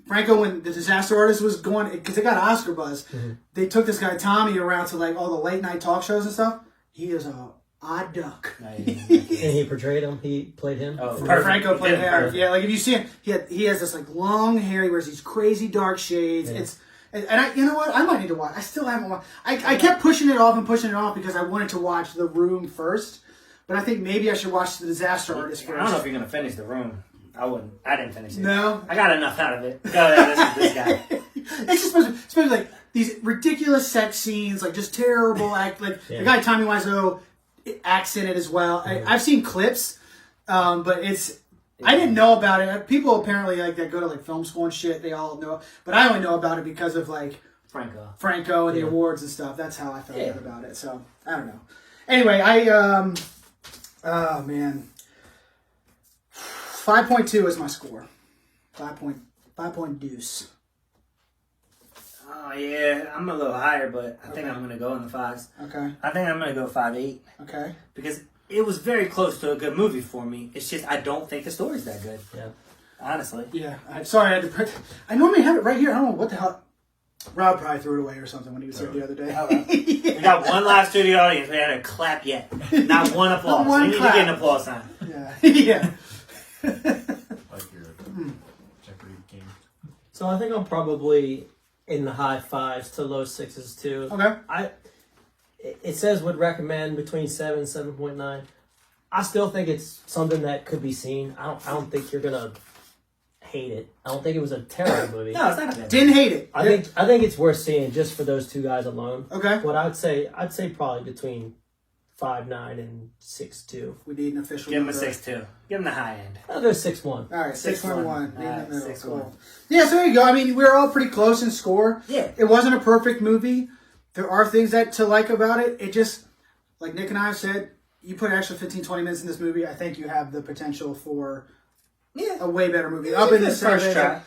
Franco, when The Disaster Artist was going, because it got Oscar buzz, they took this guy Tommy around to like all the late night talk shows and stuff. He is a odd duck. And he portrayed him. He played him. Oh, perfect. Franco played Yeah, him. perfect. Yeah, like if you see him, he has this like long hair. He wears these crazy dark shades. Yeah. And you know what? I might need to watch. I still haven't watched. I kept pushing it off because I wanted to watch The Room first. But I think maybe I should watch The Disaster Artist I first. don't know if you're gonna finish The Room. I wouldn't. I didn't finish it. No? I got enough out of it. This guy. It's just especially like these ridiculous sex scenes, like just terrible act. Like the guy Tommy Wiseau acts in it as well. I've seen clips, but it's I didn't know about it. People apparently like that go to like film school and shit. They all know, but I only know about it because of like Franco and the awards and stuff. That's how I found out about it. So I don't know. Anyway, oh man, 5.2 is my score. 5 point deuce. Oh yeah, I'm a little higher, but I think I'm gonna go in the 5s. Okay. I think I'm gonna go 5.8. Okay. Because it was very close to a good movie for me. It's just I don't think the story's that good. Yeah. Honestly. Yeah. Sorry, I had to print. I normally have it right here. I don't know what the hell. Rob probably threw it away or something when he was here the other day. Oh, well. We got one live studio audience. We had a clap yet. Not one applause. One we need clap. to get an applause sign. Yeah. Yeah. Like your Jeopardy game. So I think I'm probably in the high 5s to low 6s too. Okay. It says would recommend between 7 and 7.9. I still think it's something that could be seen. I don't think you're gonna hate it. I don't think it was a terrible movie. No, it's not a bad. Didn't hate it. I think it's worth seeing just for those two guys alone. Okay. But I'd say probably between 5.9 and 6.2. We need an official. Give him a number. 6.2. Give him the high end. I'll go 6.1. All right, 6.1. All In the right, middle. 6.1. Cool. Yeah, so there you go. I mean, we were all pretty close in score. Yeah. It wasn't a perfect movie. There are things that to like about it. It just, like Nick and I have said, you put an extra 15, 20 minutes in this movie, I think you have the potential for a way better movie. Yeah, Up in the this first seven, try.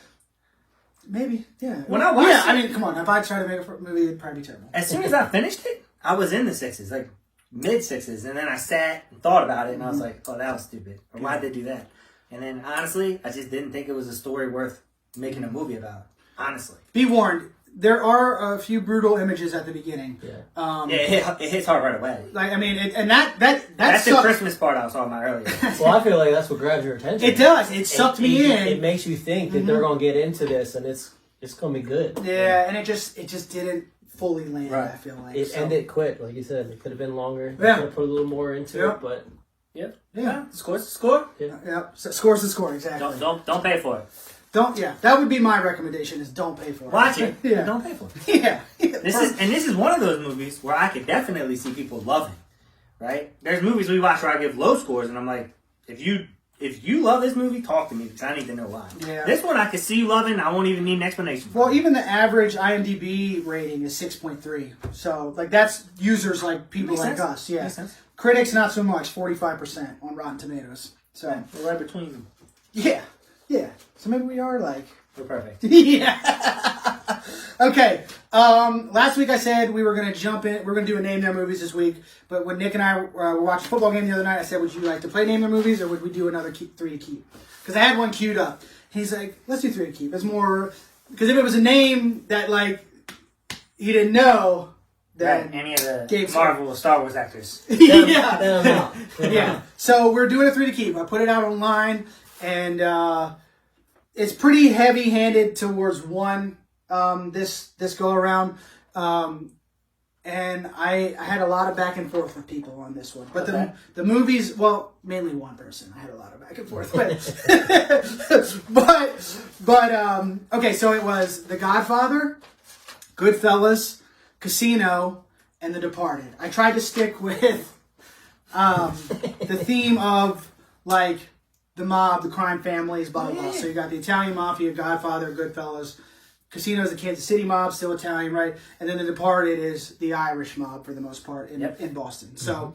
Maybe, yeah. When I watched I it- mean, come on. If I tried to make a movie, it'd probably be terrible. As soon as I finished it, I was in the 6s, like mid 6s, and then I sat and thought about it, and I was like, "Oh, that was stupid. Or why'd they do that?" And then honestly, I just didn't think it was a story worth making a movie about. Honestly, Be warned. There are a few brutal images at the beginning. Yeah. it hits hard right away. Like I mean, and that That's the sucked. Christmas part I was talking about earlier. Well, I feel like that's what grabs your attention. It does. It sucked me in. It makes you think that they're going to get into this, and it's going to be good. Yeah, and it just didn't fully land. Right. I feel like It ended quick, like you said. It could have been longer. They Yeah. could have put a little more into Yeah. it, but Yeah. Score's the score. Yeah. So scores the score exactly. Don't pay for it. Don't. Yeah. That would be my recommendation: is don't pay for it. Watch it. Yeah. Don't pay for it. Yeah. This is one of those movies where I could definitely see people loving. Right? There's movies we watch where I give low scores, and I'm like, if you love this movie, talk to me because I need to know why. Yeah. This one I could see you loving. I won't even need an explanation. Well, even the average IMDb rating is 6.3. So like that's users like people Makes like sense. us. Yeah. Makes sense. Critics not so much. 45% on Rotten Tomatoes. So We're right between them. yeah. So maybe we are like. We're perfect. Yeah. Okay. Last week I said we were going to jump in. We're going to do a name their movies this week. But when Nick and I were watching a football game the other night, I said, "Would you like to play name their movies, or would we do another 3 to keep?" Because I had one queued up. He's like, "Let's do 3 to keep." It's more because if it was a name that like he didn't know, then Right. Any of the Gabe Marvel or Star Wars actors. yeah. Yeah. So we're doing a 3 to keep. I put it out online, and it's pretty heavy-handed towards one this go around. And I had a lot of back and forth with people on this one. But Okay. the movies, well, mainly one person I had a lot of back and forth with. but okay, so it was The Godfather, Goodfellas, Casino, and The Departed. I tried to stick with the theme of like the mob, the crime families, blah blah blah. So you got the Italian mafia, Godfather, Goodfellas. Casino is the Kansas City mob, still Italian, right? And then The Departed is the Irish mob for the most part in Boston. So,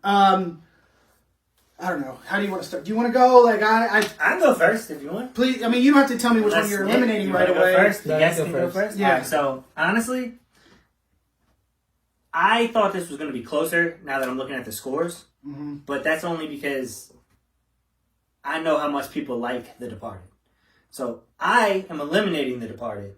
I don't know. How do you want to start? Do you want to go? Like I can go first if you want. please. I mean, you don't have to tell me which one Unless you're Nick, eliminating you right wanna away. Go first? No, The you guests go can go first. first. Yeah. Alright, so honestly, I thought this was going to be closer. Now that I'm looking at the scores, but that's only because I know how much people like The Departed. So I am eliminating The Departed.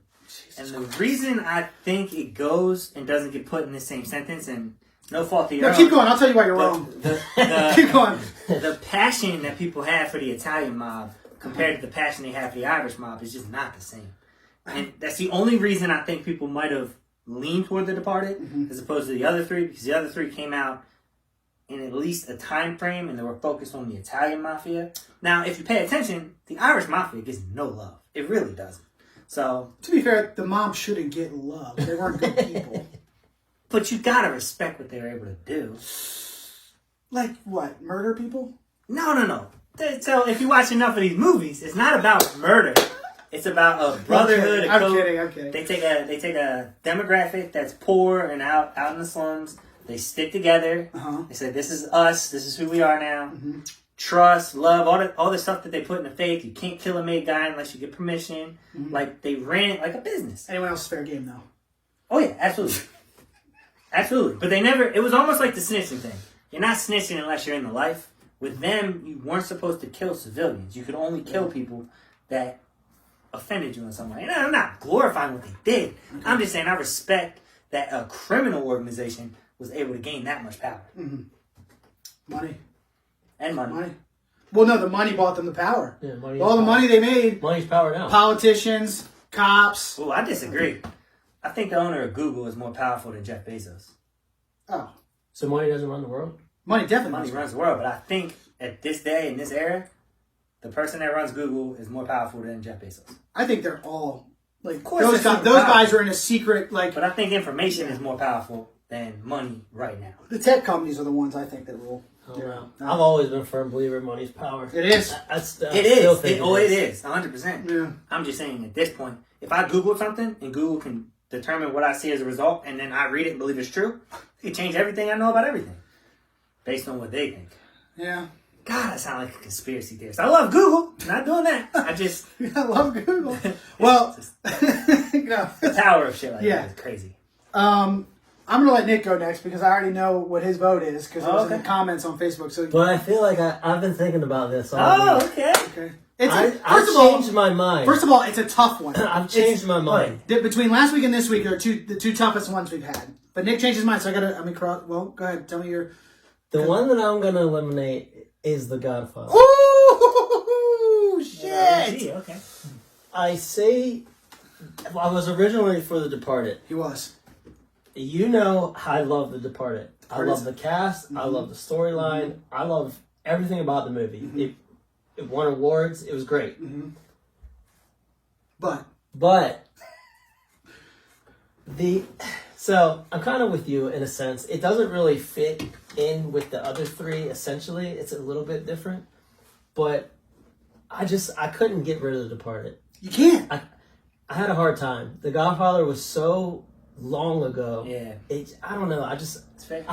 And the reason I think it goes and doesn't get put in the same sentence, and no fault to your No, own, keep going. I'll tell you why you're but wrong. the Keep going. the passion that people have for the Italian mob compared to the passion they have for the Irish mob is just not the same. And that's the only reason I think people might have leaned toward The Departed as opposed to the other three, because the other three came out in at least a time frame and they were focused on the Italian mafia. Now, if you pay attention, the Irish mafia gets no love. It really doesn't. So, To be fair, the mob shouldn't get love. They weren't good people. but you gotta respect what they were able to do. Like what? Murder people? No. So if you watch enough of these movies, it's not about murder. It's about a brotherhood. I'm kidding. They take a demographic that's poor and out in the slums. They stick together. They say, "This is us. This is who we are now." Mm-hmm. Trust, love, all the stuff that they put in the faith. You can't kill a made guy unless you get permission. Mm-hmm. Like they ran it like a business. Anyone else fair game though? Oh yeah, absolutely, absolutely. But they never. It was almost like the snitching thing. You're not snitching unless you're in the life. With them, you weren't supposed to kill civilians. You could only kill people that offended you in some way. And I'm not glorifying what they did. Okay. I'm just saying I respect that a criminal organization was able to gain that much power. Mm-hmm. Money. And money. Well, no, the money bought them the power. Yeah, money. All the money they made. Money's power now. Politicians, cops. Oh, I disagree. I think the owner of Google is more powerful than Jeff Bezos. Oh. So money doesn't run the world? Money definitely Money runs the world, but I think at this day, in this era, the person that runs Google is more powerful than Jeff Bezos. I think they're all like those guys are in a secret like. But I think information is more powerful than money right now. The tech companies are the ones I think that rule. No. I've always been a firm believer in money's power. It is. It is 100%. Yeah. I'm just saying at this point, if I Google something and Google can determine what I see as a result, and then I read it and believe it's true, it can change everything I know about everything based on what they think. Yeah. God, I sound like a conspiracy theorist. I love Google. Not doing that. I just... I love Google. Well, no. The power of shit like that is crazy. I'm going to let Nick go next because I already know what his vote is because it was in the comments on Facebook. So, but I feel like I've been thinking about this all week. Okay. I've changed my mind. First of all, it's a tough one. I've changed my mind. Between last week and this week are the two toughest ones we've had. But Nick changed his mind, so well, go ahead. Tell me your... The one that I'm going to eliminate is The Godfather. Ooh, shit! Okay. I was originally for The Departed. He was. You know I love The Departed. I love the cast. I love the storyline. I love everything about the movie. It won awards. It was great. But so I'm kind of with you in a sense. It doesn't really fit in with the other three. Essentially, it's a little bit different. But I couldn't get rid of The Departed. You can't. I had a hard time. The Godfather was so long ago. Yeah. I don't know. I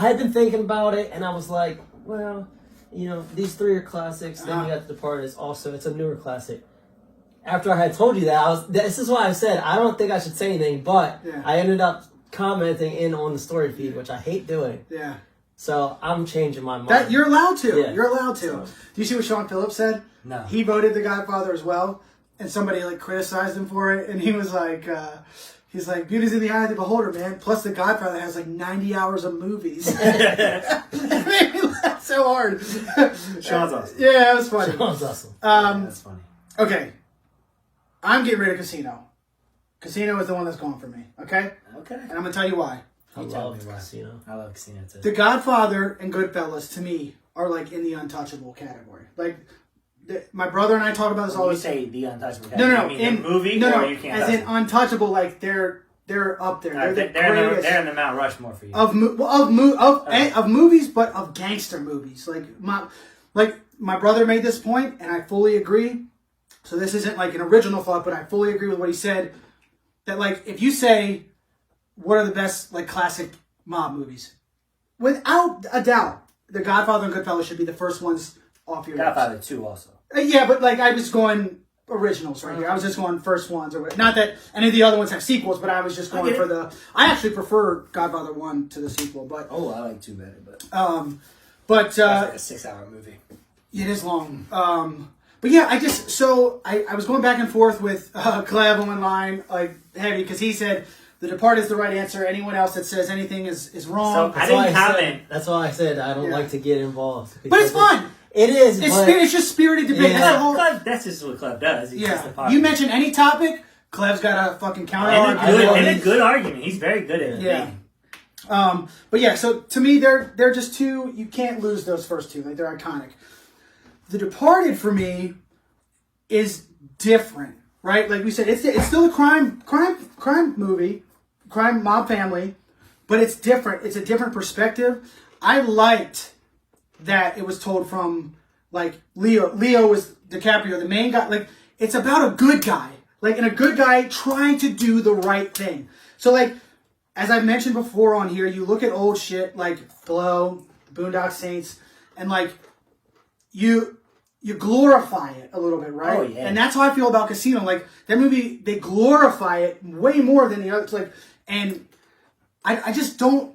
had been thinking about it, and I was like, well, these three are classics. Then you got The Departed. It's a newer classic. After I had told you that, this is why I said I don't think I should say anything, but I ended up commenting on the story feed, which I hate doing. Yeah. So I'm changing my mind. You're allowed to. Yeah. You're allowed to. Do you see what Sean Phillips said? No. He voted The Godfather as well, and somebody criticized him for it, and he was like, he's like, beauty's in the eye of the beholder, man. Plus, The Godfather has 90 hours of movies. It made me laugh so hard. Sean's awesome. Yeah, it was funny. Sean's awesome. That's funny. Okay. I'm getting rid of Casino. Casino is the one that's going for me. Okay? Okay. And I'm going to tell you why. I love Casino. I love Casino too. The Godfather and Goodfellas, to me, are in the untouchable category. My brother and I talk about this all the time. You say the untouchable category. No. In the movie, or you can't. As in untouchable, they're up there. They're in the Mount Rushmore for you. Of movies, but of gangster movies. My brother made this point, and I fully agree. So this isn't an original thought, but I fully agree with what he said. That if you say, what are the best classic mob movies? Without a doubt, The Godfather and Goodfellas should be the first ones off your list. Godfather 2 also. Yeah, but I was going originals right here. I was just going first ones or whatever. Not that any of the other ones have sequels, but I was just going for the. I actually prefer Godfather 1 to the sequel, but I like 2 better, but it's a 6-hour movie. It is long. But yeah, I was going back and forth with Cleb online heavy because he said The Departed is the right answer. Anyone else that says anything is wrong. So I didn't comment. That's why I said I don't like to get involved. But it's fun. It is. It's just spirited debate. Yeah. That's just what Cleb does. You mention any topic, Cleb's got a fucking counter argument. And a good argument. He's very good at debating. But yeah, so to me, they're just two. You can't lose those first two. They're iconic. The Departed for me is different, right? Like we said, it's still a crime movie, crime mob family, but it's different. It's a different perspective. I liked that it was told from Like Leo was DiCaprio, the main guy. Like it's about a good guy, like and a good guy trying to do the right thing. So like as I mentioned before on here, you look at old shit like Blow, Boondock Saints, and like you glorify it a little bit, right? Oh, yeah. And that's how I feel about Casino. Like that movie, they glorify it way more than the others. Like, and I just don't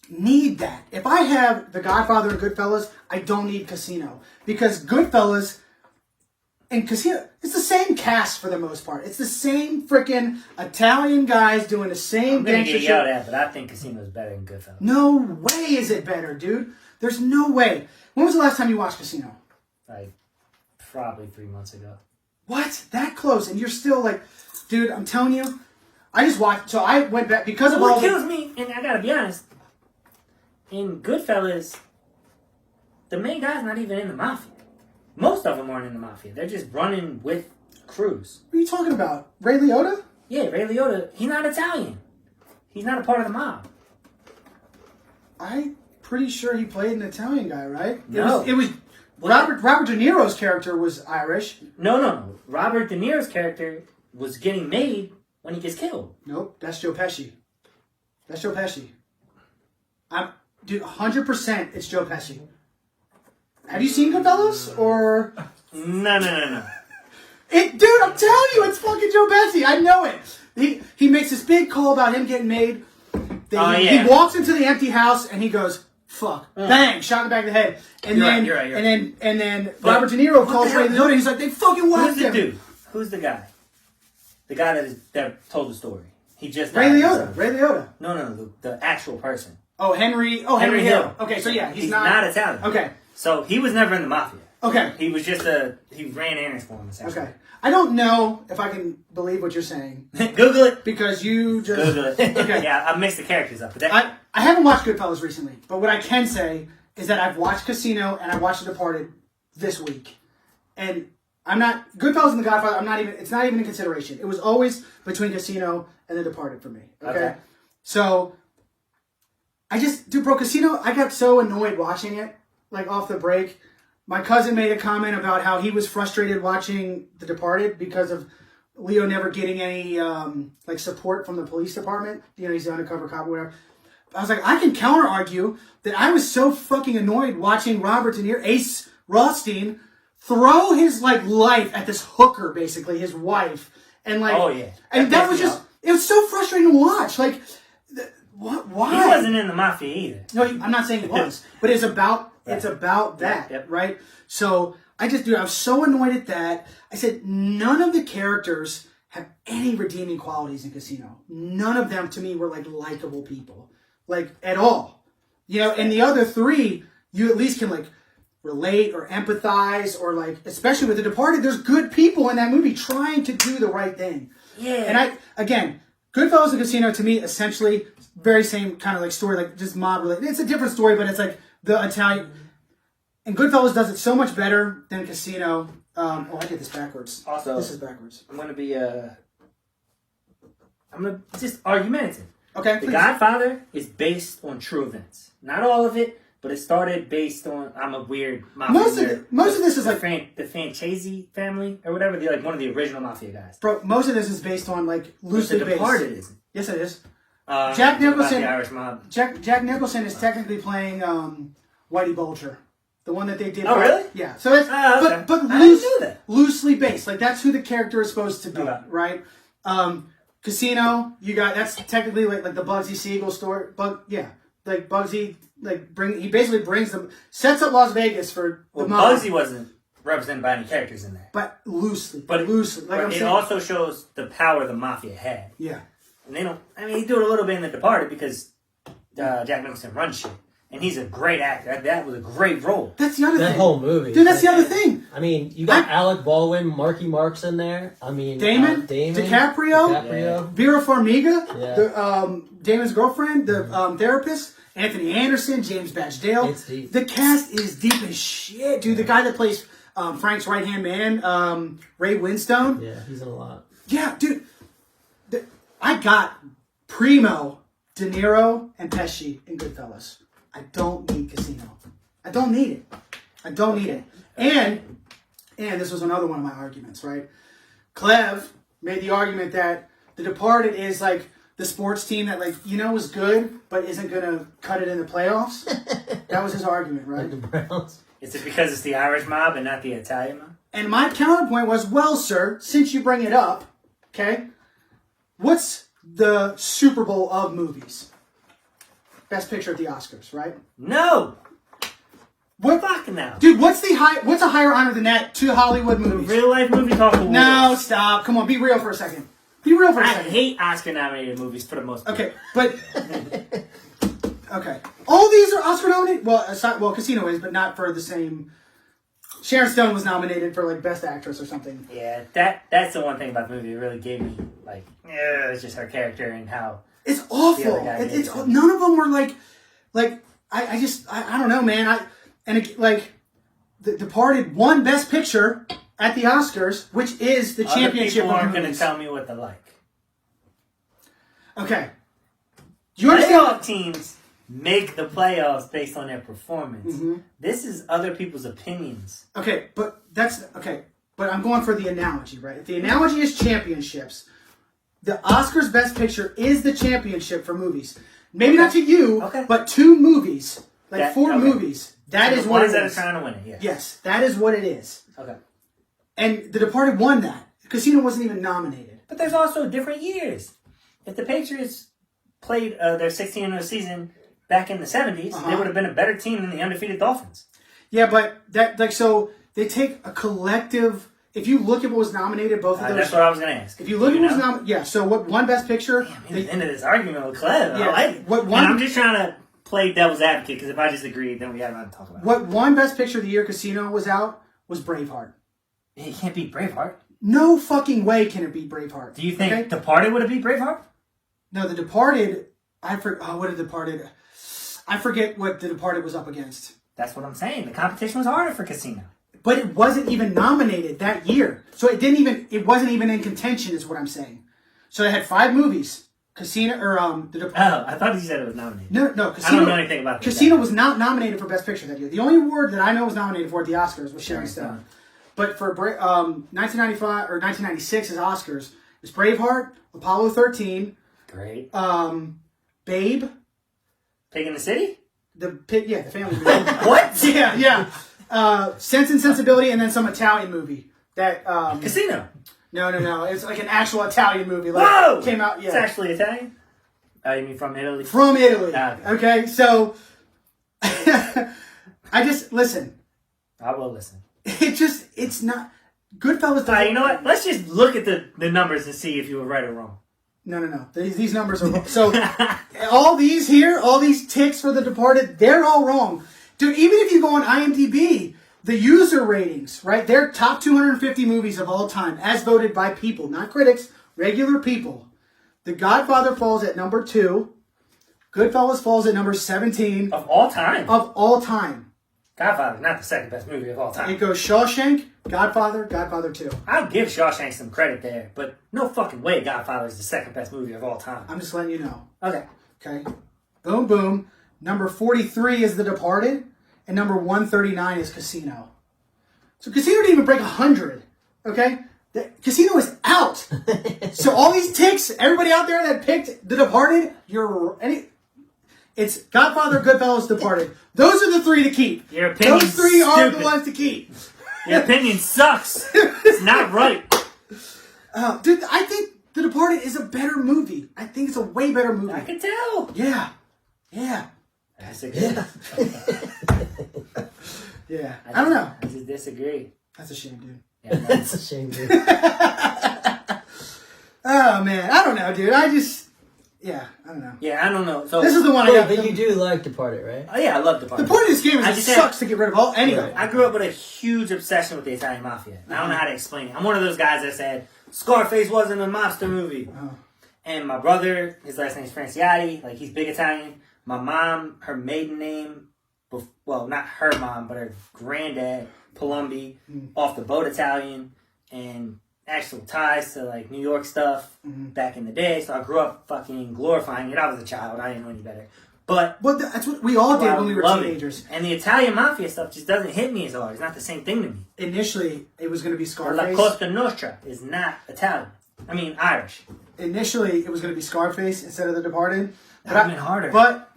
need that. If I have The Godfather and Goodfellas, I don't need Casino because Goodfellas and Casino, it's the same cast for the most part. It's the same freaking Italian guys doing the same I'm gonna gangster get shit. yelled at, but I think Casino's better than Goodfellas. No way is it better, dude. There's no way. When was the last time you watched Casino? Like, probably 3 months ago. What? That close? And you're still like, dude, I'm telling you, I just watched, so I went back, because of all What the... kills me, and I gotta be honest, in Goodfellas, the main guy's not even in the mafia. Most of them aren't in the mafia. They're just running with Cruz. What are you talking about? Ray Liotta? Yeah, Ray Liotta, he's not Italian. He's not a part of the mob. I'm pretty sure he played an Italian guy, right? No. It was Robert De Niro's character was Irish. No. Robert De Niro's character was getting made when he gets killed. Nope, that's Joe Pesci. That's Joe Pesci. Dude, 100% it's Joe Pesci. Have you seen Goodfellas? Or... No. Dude, I'm telling you, it's fucking Joe Pesci. I know it. He makes this big call about him getting made. He walks into the empty house and he goes, "Fuck!" Bang! Shot in the back of the head. And You're right. And then Robert De Niro calls Ray Liotta. He's like, "They fucking whacked Who's the him." dude? Who's the guy? The guy that told the story. He just Ray died. Liotta. Ray Liotta. No. The actual person. Oh, Henry Hill. Okay, so yeah, he's not Italian. Okay. So he was never in the mafia. Okay. He was just he ran errands for him. Essentially. Okay. I don't know if I can believe what you're saying Google it. because you just Google it. Okay. Yeah, I mixed the characters up. But I haven't watched Goodfellas recently, but what I can say is that I've watched Casino and I watched The Departed this week, and I'm not Goodfellas and The Godfather. It's not even in consideration. It was always between Casino and The Departed for me. Okay. So I just, dude, bro, Casino. I got so annoyed watching it, like off the break. My cousin made a comment about how he was frustrated watching The Departed because of Leo never getting any like support from the police department. You know, he's an undercover cop or whatever. I was like, I can counter argue that I was so fucking annoyed watching Robert De Niro, Ace Rothstein, throw his like life at this hooker, basically his wife, and like, oh yeah, and that was just, it was so frustrating to watch. Like, what? Why? He wasn't in the mafia either. No, I'm not saying he was, but it's about that, Yep. right? So I was so annoyed at that. I said none of the characters have any redeeming qualities in Casino. None of them to me were like likable people, like at all. You know, and the other three, you at least can like relate or empathize or like, especially with The Departed, there's good people in that movie trying to do the right thing. Yeah. And Goodfellas and Casino to me essentially very same kind of like story, like just mob related. It's a different story, but it's like the Italian. And Goodfellas does it so much better than Casino. I did this backwards. Also, this is backwards. I'm gonna just argumentative. Okay. The please. Godfather is based on true events. Not all of it, but it started based on. I'm a weird mafia. Most of this is like the Francesi family or whatever. They're like one of the original mafia guys. bro. Most of this is based on like loosely The based. Departed isn't. Yes, it is. Jack Nicholson, the Irish mob. Jack Nicholson is technically playing Whitey Bulger, the one that they did. Oh, really? Yeah. So it's okay. but I didn't know that. loosely based. Like that's who the character is supposed to be, Okay. right? Casino, that's technically like the Bugsy Siegel story. Like Bugsy, he basically brings them, sets up Las Vegas for the mob. Bugsy wasn't represented by any characters in there. But loosely. But I'm it saying. Also shows the power the mafia had. Yeah. And they don't. I mean, he do it a little bit in The Departed because Jack Nicholson runs shit, and he's a great actor. That was a great role. That's the other thing. That whole movie. Dude, that's the other thing. I mean, you got Alec Baldwin, Marky Mark's in there. I mean, Damon, DiCaprio. Vera Farmiga, Yeah. Damon's girlfriend, the therapist, Anthony Anderson, James Badge Dale. It's deep. The cast is deep as shit, dude. The guy that plays Frank's right-hand man, Ray Winstone. Yeah, he's in a lot. Yeah, dude. I got Primo, De Niro, and Pesci in Goodfellas. I don't need Casino. I don't need it. And this was another one of my arguments, right? Clev made the argument that The Departed is like the sports team that, like, you know, is good, but isn't going to cut it in the playoffs. That was his argument, right? Like the Browns. Is it because it's the Irish mob and not the Italian mob? And my counterpoint was, well, sir, since you bring it up, okay, what's the Super Bowl of movies? Best Picture at the Oscars, right? No! What? Fuck now. Dude, what's a higher honor than that to Hollywood movies? Real life movie talk awards. No, stop. Come on, be real for a second. Be real for a I second. hate Oscar-nominated movies for the most part. Okay, but okay, all these are Oscar nominated. Well, Casino is, but not for the same. Sharon Stone was nominated for like Best Actress or something. Yeah, that's the one thing about the movie that really gave me, like, it's just her character and how... It's awful. The other guy It's did. none of them were like I don't know, man. The Departed won Best Picture at the Oscars, which is the championship People of aren't going to movies. tell me what to like. Okay, do you understand? Playoff teams make the playoffs based on their performance. Mm-hmm. This is other people's opinions. Okay, but But I'm going for the analogy, right? If the analogy is championships, the Oscars Best Picture is the championship for movies. Maybe not to you, Okay. but to movies, like four okay. movies. That So is the what ones it that are is. trying to win it, yes. Yes, that is what it is. Okay. And The Departed won that. Casino wasn't even nominated. But there's also different years. If the Patriots played their 16-0 season back in the 70s, Uh-huh. they would have been a better team than the undefeated Dolphins. Yeah, but so they take a collective. If you look at what was nominated, both of those. That's what I was going to ask. If you look at Do what was know? nominated, yeah. So what won Best Picture? Damn, you're the end of this argument with Clem. Yeah, I like it. what And one- I'm just trying to play devil's advocate, because if I disagree, then we have nothing to talk about. What won Best Picture the year Casino was out was Braveheart. You can't beat Braveheart. No fucking way can it beat Braveheart. Do you think Okay? Departed would have beat Braveheart? No, The Departed. What did Departed? I forget what The Departed was up against. That's what I'm saying. The competition was harder for Casino. But it wasn't even nominated that year, so it wasn't even in contention. Is what I'm saying. So they had 5 movies. Casino or The Departed. Oh, I thought you said it was nominated. No, Casino. I don't know anything about this. Casino was not nominated for Best Picture that year. The only award that I know was nominated for at the Oscars was Sharon Stone. But for 1995 or 1996's Oscars, it's Braveheart, Apollo 13, Great. Babe, Pig in the City? the family movie. What? Yeah. Sense and Sensibility, and then some Italian movie that. Casino. No. It's like an actual Italian movie. Like, Whoa! Came out. Yeah. It's actually Italian? Oh, you mean from Italy? From Italy. Ah, Okay, so I just listen. I will listen. It's not. Goodfellas. You know what? Let's just look at the numbers and see if you were right or wrong. No. These numbers are wrong. So all these ticks for The Departed, they're all wrong. Dude, even if you go on IMDb, the user ratings, right? They're top 250 movies of all time, as voted by people, not critics, regular people. The Godfather falls at number 2. Goodfellas falls at number 17 Of all time. of all time. Godfather's not the second best movie of all time. It goes Shawshank, Godfather 2. I'll give Shawshank some credit there, but no fucking way Godfather is the second best movie of all time. I'm just letting you know. Okay. Okay. Boom, boom. Number 43 is The Departed, and number 139 is Casino. So Casino didn't even break 100. Okay? Casino is out. So all these ticks, everybody out there that picked The Departed, it's Godfather, Goodfellas, Departed. Those are the 3 to keep. Your opinion's Those 3 are the stupid. ones to keep. Your opinion sucks. It's not right. Dude, I think The Departed is a better movie. I think it's a way better movie. I can tell. Yeah. I disagree. Yeah. I don't know. I just disagree. That's a shame, dude. Yeah, no. That's a shame, dude. Oh, man. I don't know, dude. I don't know. Yeah, I don't know. So This is the one I Wait, got. but you do like Departed, right? Oh yeah, I love The Departed. point of this game is I it just sucks to get rid of all anyway. Right. I grew up with a huge obsession with the Italian Mafia. I don't know how to explain it. I'm one of those guys that said Scarface wasn't a mobster movie. Oh. And my brother, his last name's Franciati, like he's big Italian. My mom, her maiden name, well, not her mom, but her granddad, Palumbi, off the boat Italian, and actual ties to like New York stuff back in the day. So I grew up fucking glorifying it. I was a child. I didn't know any better. But Well, that's what we all did when we were love it. teenagers. And the Italian mafia stuff just doesn't hit me as hard. It's not the same thing to me. Initially, it was going to be Or La Scarface. Costa Nostra is not Italian. I mean Irish. Initially, it was going to be Scarface instead of The Departed. That would have been harder. But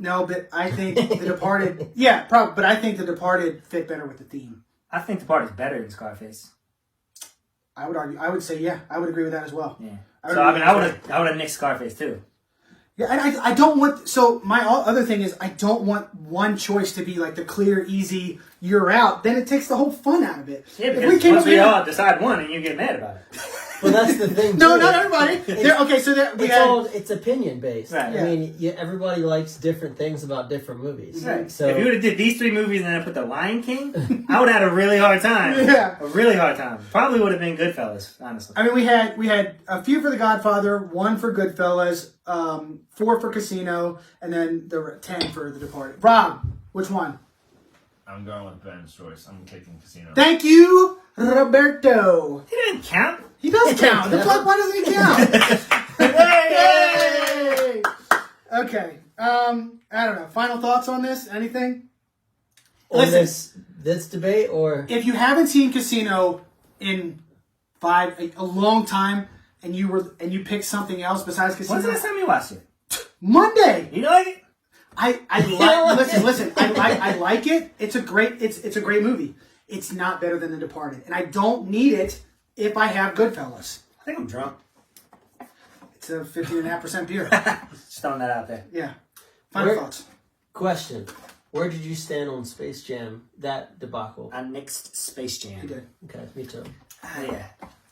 I think The Departed. Yeah, probably. But I think The Departed fit better with the theme. I think The Departed is better than Scarface. I would argue. I would say, yeah, I would agree with that as well. Yeah. I So I mean, I would have nicked Scarface too. Yeah, and I don't want. So my other thing is, I don't want one choice to be like the clear, easy. You're out. Then it takes the whole fun out of it. Yeah, If because came once up we here- all decide one, and you get mad about it. Well, that's the thing. No, too. not everybody. Okay, so we had. It's opinion based. Right. I mean, everybody likes different things about different movies. Right. So If you would have did these 3 movies and then put The Lion King, I would have had a really hard time. Yeah. A really hard time. Probably would have been Goodfellas, honestly. I mean, we had a few for The Godfather, 1 for Goodfellas, 4 for Casino, and then there were 10 for The Departed. Rob, which one? I'm going with Ben's choice. I'm taking Casino. Thank you, Roberto. He didn't count. He does count. The fuck? Why doesn't he count? Yay! Okay. I don't know. Final thoughts on this? Anything? on Listen. this debate, or If you haven't seen Casino in a long time, and you picked something else besides Casino, When's the last time you watched it? Monday. You like it? Listen. I like it. It's a great movie. It's not better than The Departed, and I don't need it if I have Goodfellas. I think I'm drunk. It's a 15.5% beer. Just throwing that out there. Yeah. Final Where- thoughts. question: where did you stand on Space Jam? That debacle. I nixed Space Jam. You did. Okay, me too. Yeah.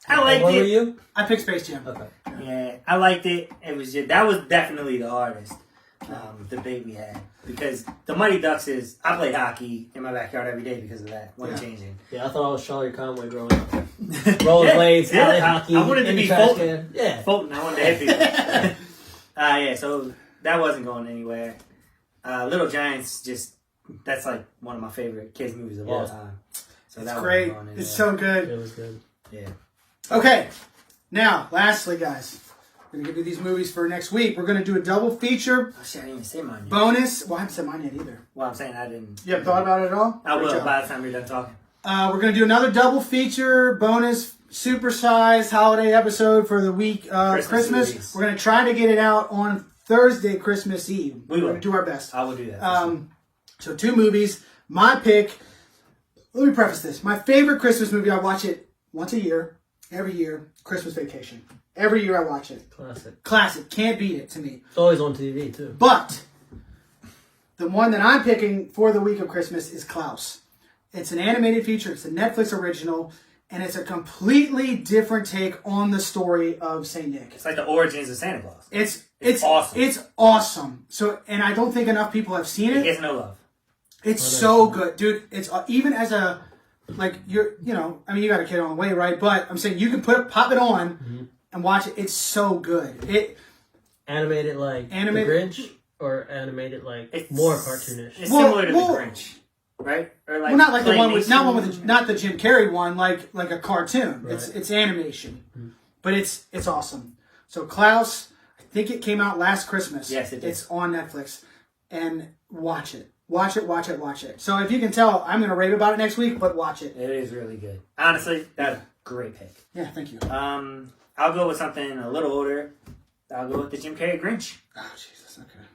I liked What were it. you? I picked Space Jam. Okay. Yeah, I liked it. It was just, that was definitely the hardest debate we had, because the Mighty Ducks is, I played hockey in my backyard every day because of that. Wasn't changing. Yeah, I thought I was Charlie Conway growing up. Rollerblades, Yeah, alley hockey, I wanted to in the be trash Fulton. can. Yeah. Fulton, I wanted to hit people. Yeah, so that wasn't going anywhere. Little Giants, that's like one of my favorite kids movies of all time. So It's that great. wasn't going anywhere. It's so good. It was good. Yeah. Okay. Now, lastly, guys, we're going to give you these movies for next week. We're going to do a double feature Oh, shit, I didn't even say mine yet. bonus. Well, I haven't said mine yet either. Well, I'm saying I didn't. You haven't thought about it at all? I Great will job. by the time you're done talking. We're going to do another double feature bonus supersized holiday episode for the week of Christmas. movies. We're going to try to get it out on Thursday, Christmas Eve. We will. We're going to do our best. I will do that. for sure. So 2 movies. My pick, let me preface this. My favorite Christmas movie, I watch it once a year, every year, Christmas Vacation. Every year I watch it. Classic. Classic. Can't beat it to me. It's always on TV too. But the one that I'm picking for the week of Christmas is Klaus. It's an animated feature. It's a Netflix original. And it's a completely different take on the story of Saint Nick. It's like the origins of Santa Claus. It's awesome. It's awesome. So, and I don't think enough people have seen It it. gets no love. It's so good, dude. It's even as a I mean, you got a kid on the way, right? But I'm saying you can pop it on and watch it. It's so good. Animated like Animated- The Grinch, or animated like It's more cartoonish. It's Well- similar to well- The Grinch, right? Or like Well, not like the one with claymation. not the Jim Carrey one, like a cartoon. Right. It's animation, but it's awesome. So Klaus, I think it came out last Christmas. Yes, it did. It's on Netflix, and watch it. Watch it. So if you can tell, I'm going to rave about it next week, but watch it. It is really good. Honestly, that's a great pick. Yeah, thank you. I'll go with something a little older. I'll go with the Jim Carrey Grinch. Oh, Jesus, okay.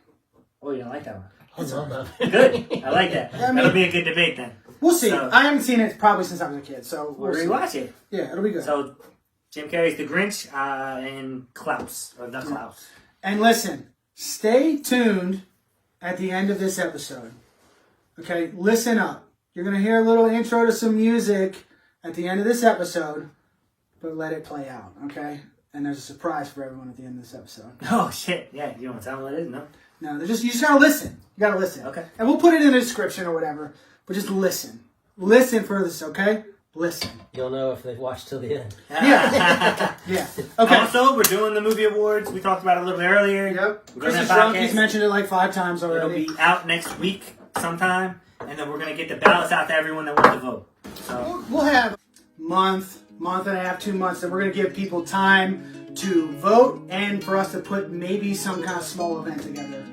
Oh, you don't like that one? I love that. Good. I like that. I mean- That'll be a good debate then. We'll see. So- I haven't seen it probably since I was a kid, so We'll see. rewatch it. Yeah, it'll be good. So, Jim Carrey's The Grinch and Klaus, or The Klaus. And listen, stay tuned at the end of this episode. Okay, listen up. You're going to hear a little intro to some music at the end of this episode, but let it play out, okay? And there's a surprise for everyone at the end of this episode. Oh, shit. Yeah, you don't want to tell me what it is, no? No, you just got to listen. You got to listen. Okay. And we'll put it in the description or whatever, but just listen. Listen for this, okay? Listen. You'll know if they've watched till the end. Yeah. Yeah. Okay. Also, we're doing the movie awards. We talked about it a little bit earlier. Yep. We're doing Christmas that Drunk, podcast. he's mentioned it like 5 times It'll already. be out next week sometime, and then we're going to get the ballots out to everyone that wants to vote. So, We'll have month and a half, 2 months that we're going to give people time to vote and for us to put maybe some kind of small event together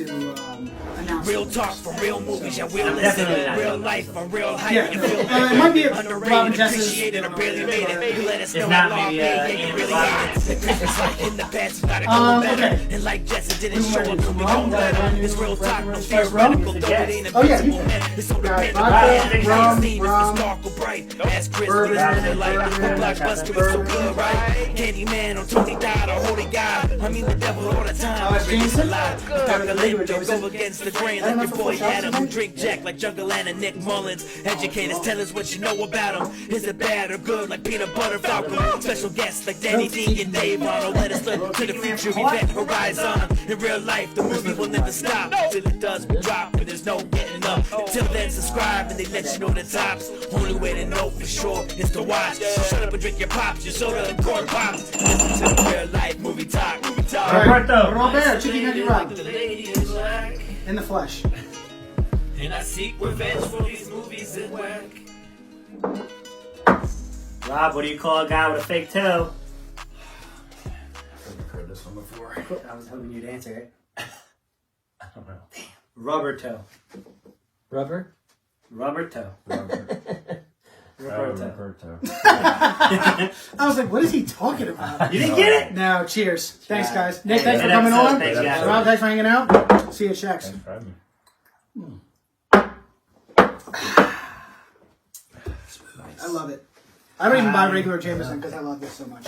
announce. Real talk from real movies, yeah, we'll I'm listen. definitely not Real doing life this. from real hype. Yeah, You feel it might be a underrated, Robin Jess's. appreciated, or barely made it. You let us If know not, how long maybe, yeah, Ian you really Roberts. got it. The difference like in the past, you gotta go better. Okay. And like Jesse didn't Who show were up, you? we Rum? go better. It's real talk, no First fear, rum? radical, though it ain't Oh, yeah, you invincible, can. man. It's on the Got pen, vodka, the rum, scene is the rum, sparkle bright. Ask Chris, bourbon, what is it like? bourbon, Blockbuster is so good, right? Candyman on Tony Dodd, or Holy God. I mean the devil all the time. Oh, it's Jameson? Apocalyptic, Jameson. go against the grain I don't like know your if boy it's Adam, for who shots, drink Jack like Jungle Land and Nick Mullins. Educators tell us what you know about him. Is it bad or good like peanut butter falcon? Special guests like Danny D and Dave Arnold. Let us look to the future, we bet horizon. In real life, the movie will never stop. Till it does, we drop, and there's no getting up. Till then, subscribe and they let you know the tops. Only way to know for sure is to watch. So shut up and drink your pops, your soda and corn pops. Listen to the real life movie talk. Movie talk. Roberto. Robert, Chicky Nuggy Rob. The lady in black. In the flesh. And I seek revenge for these movies that whack. Rob, what do you call a guy with a fake toe? I've heard this one before. I was hoping you'd answer it. I don't know. Rubber toe. Rubber? Rubber toe. Roberto. Roberto. I was like, what is he talking about? You didn't get it? No, cheers. Thanks, Yeah. guys. Nick, Hey, thanks for good coming episode. on. Thanks, guys. Rob, thanks for hanging out. See you at Shaq's. Thanks for having me. I love it. I don't even buy regular Jameson because I love this so much.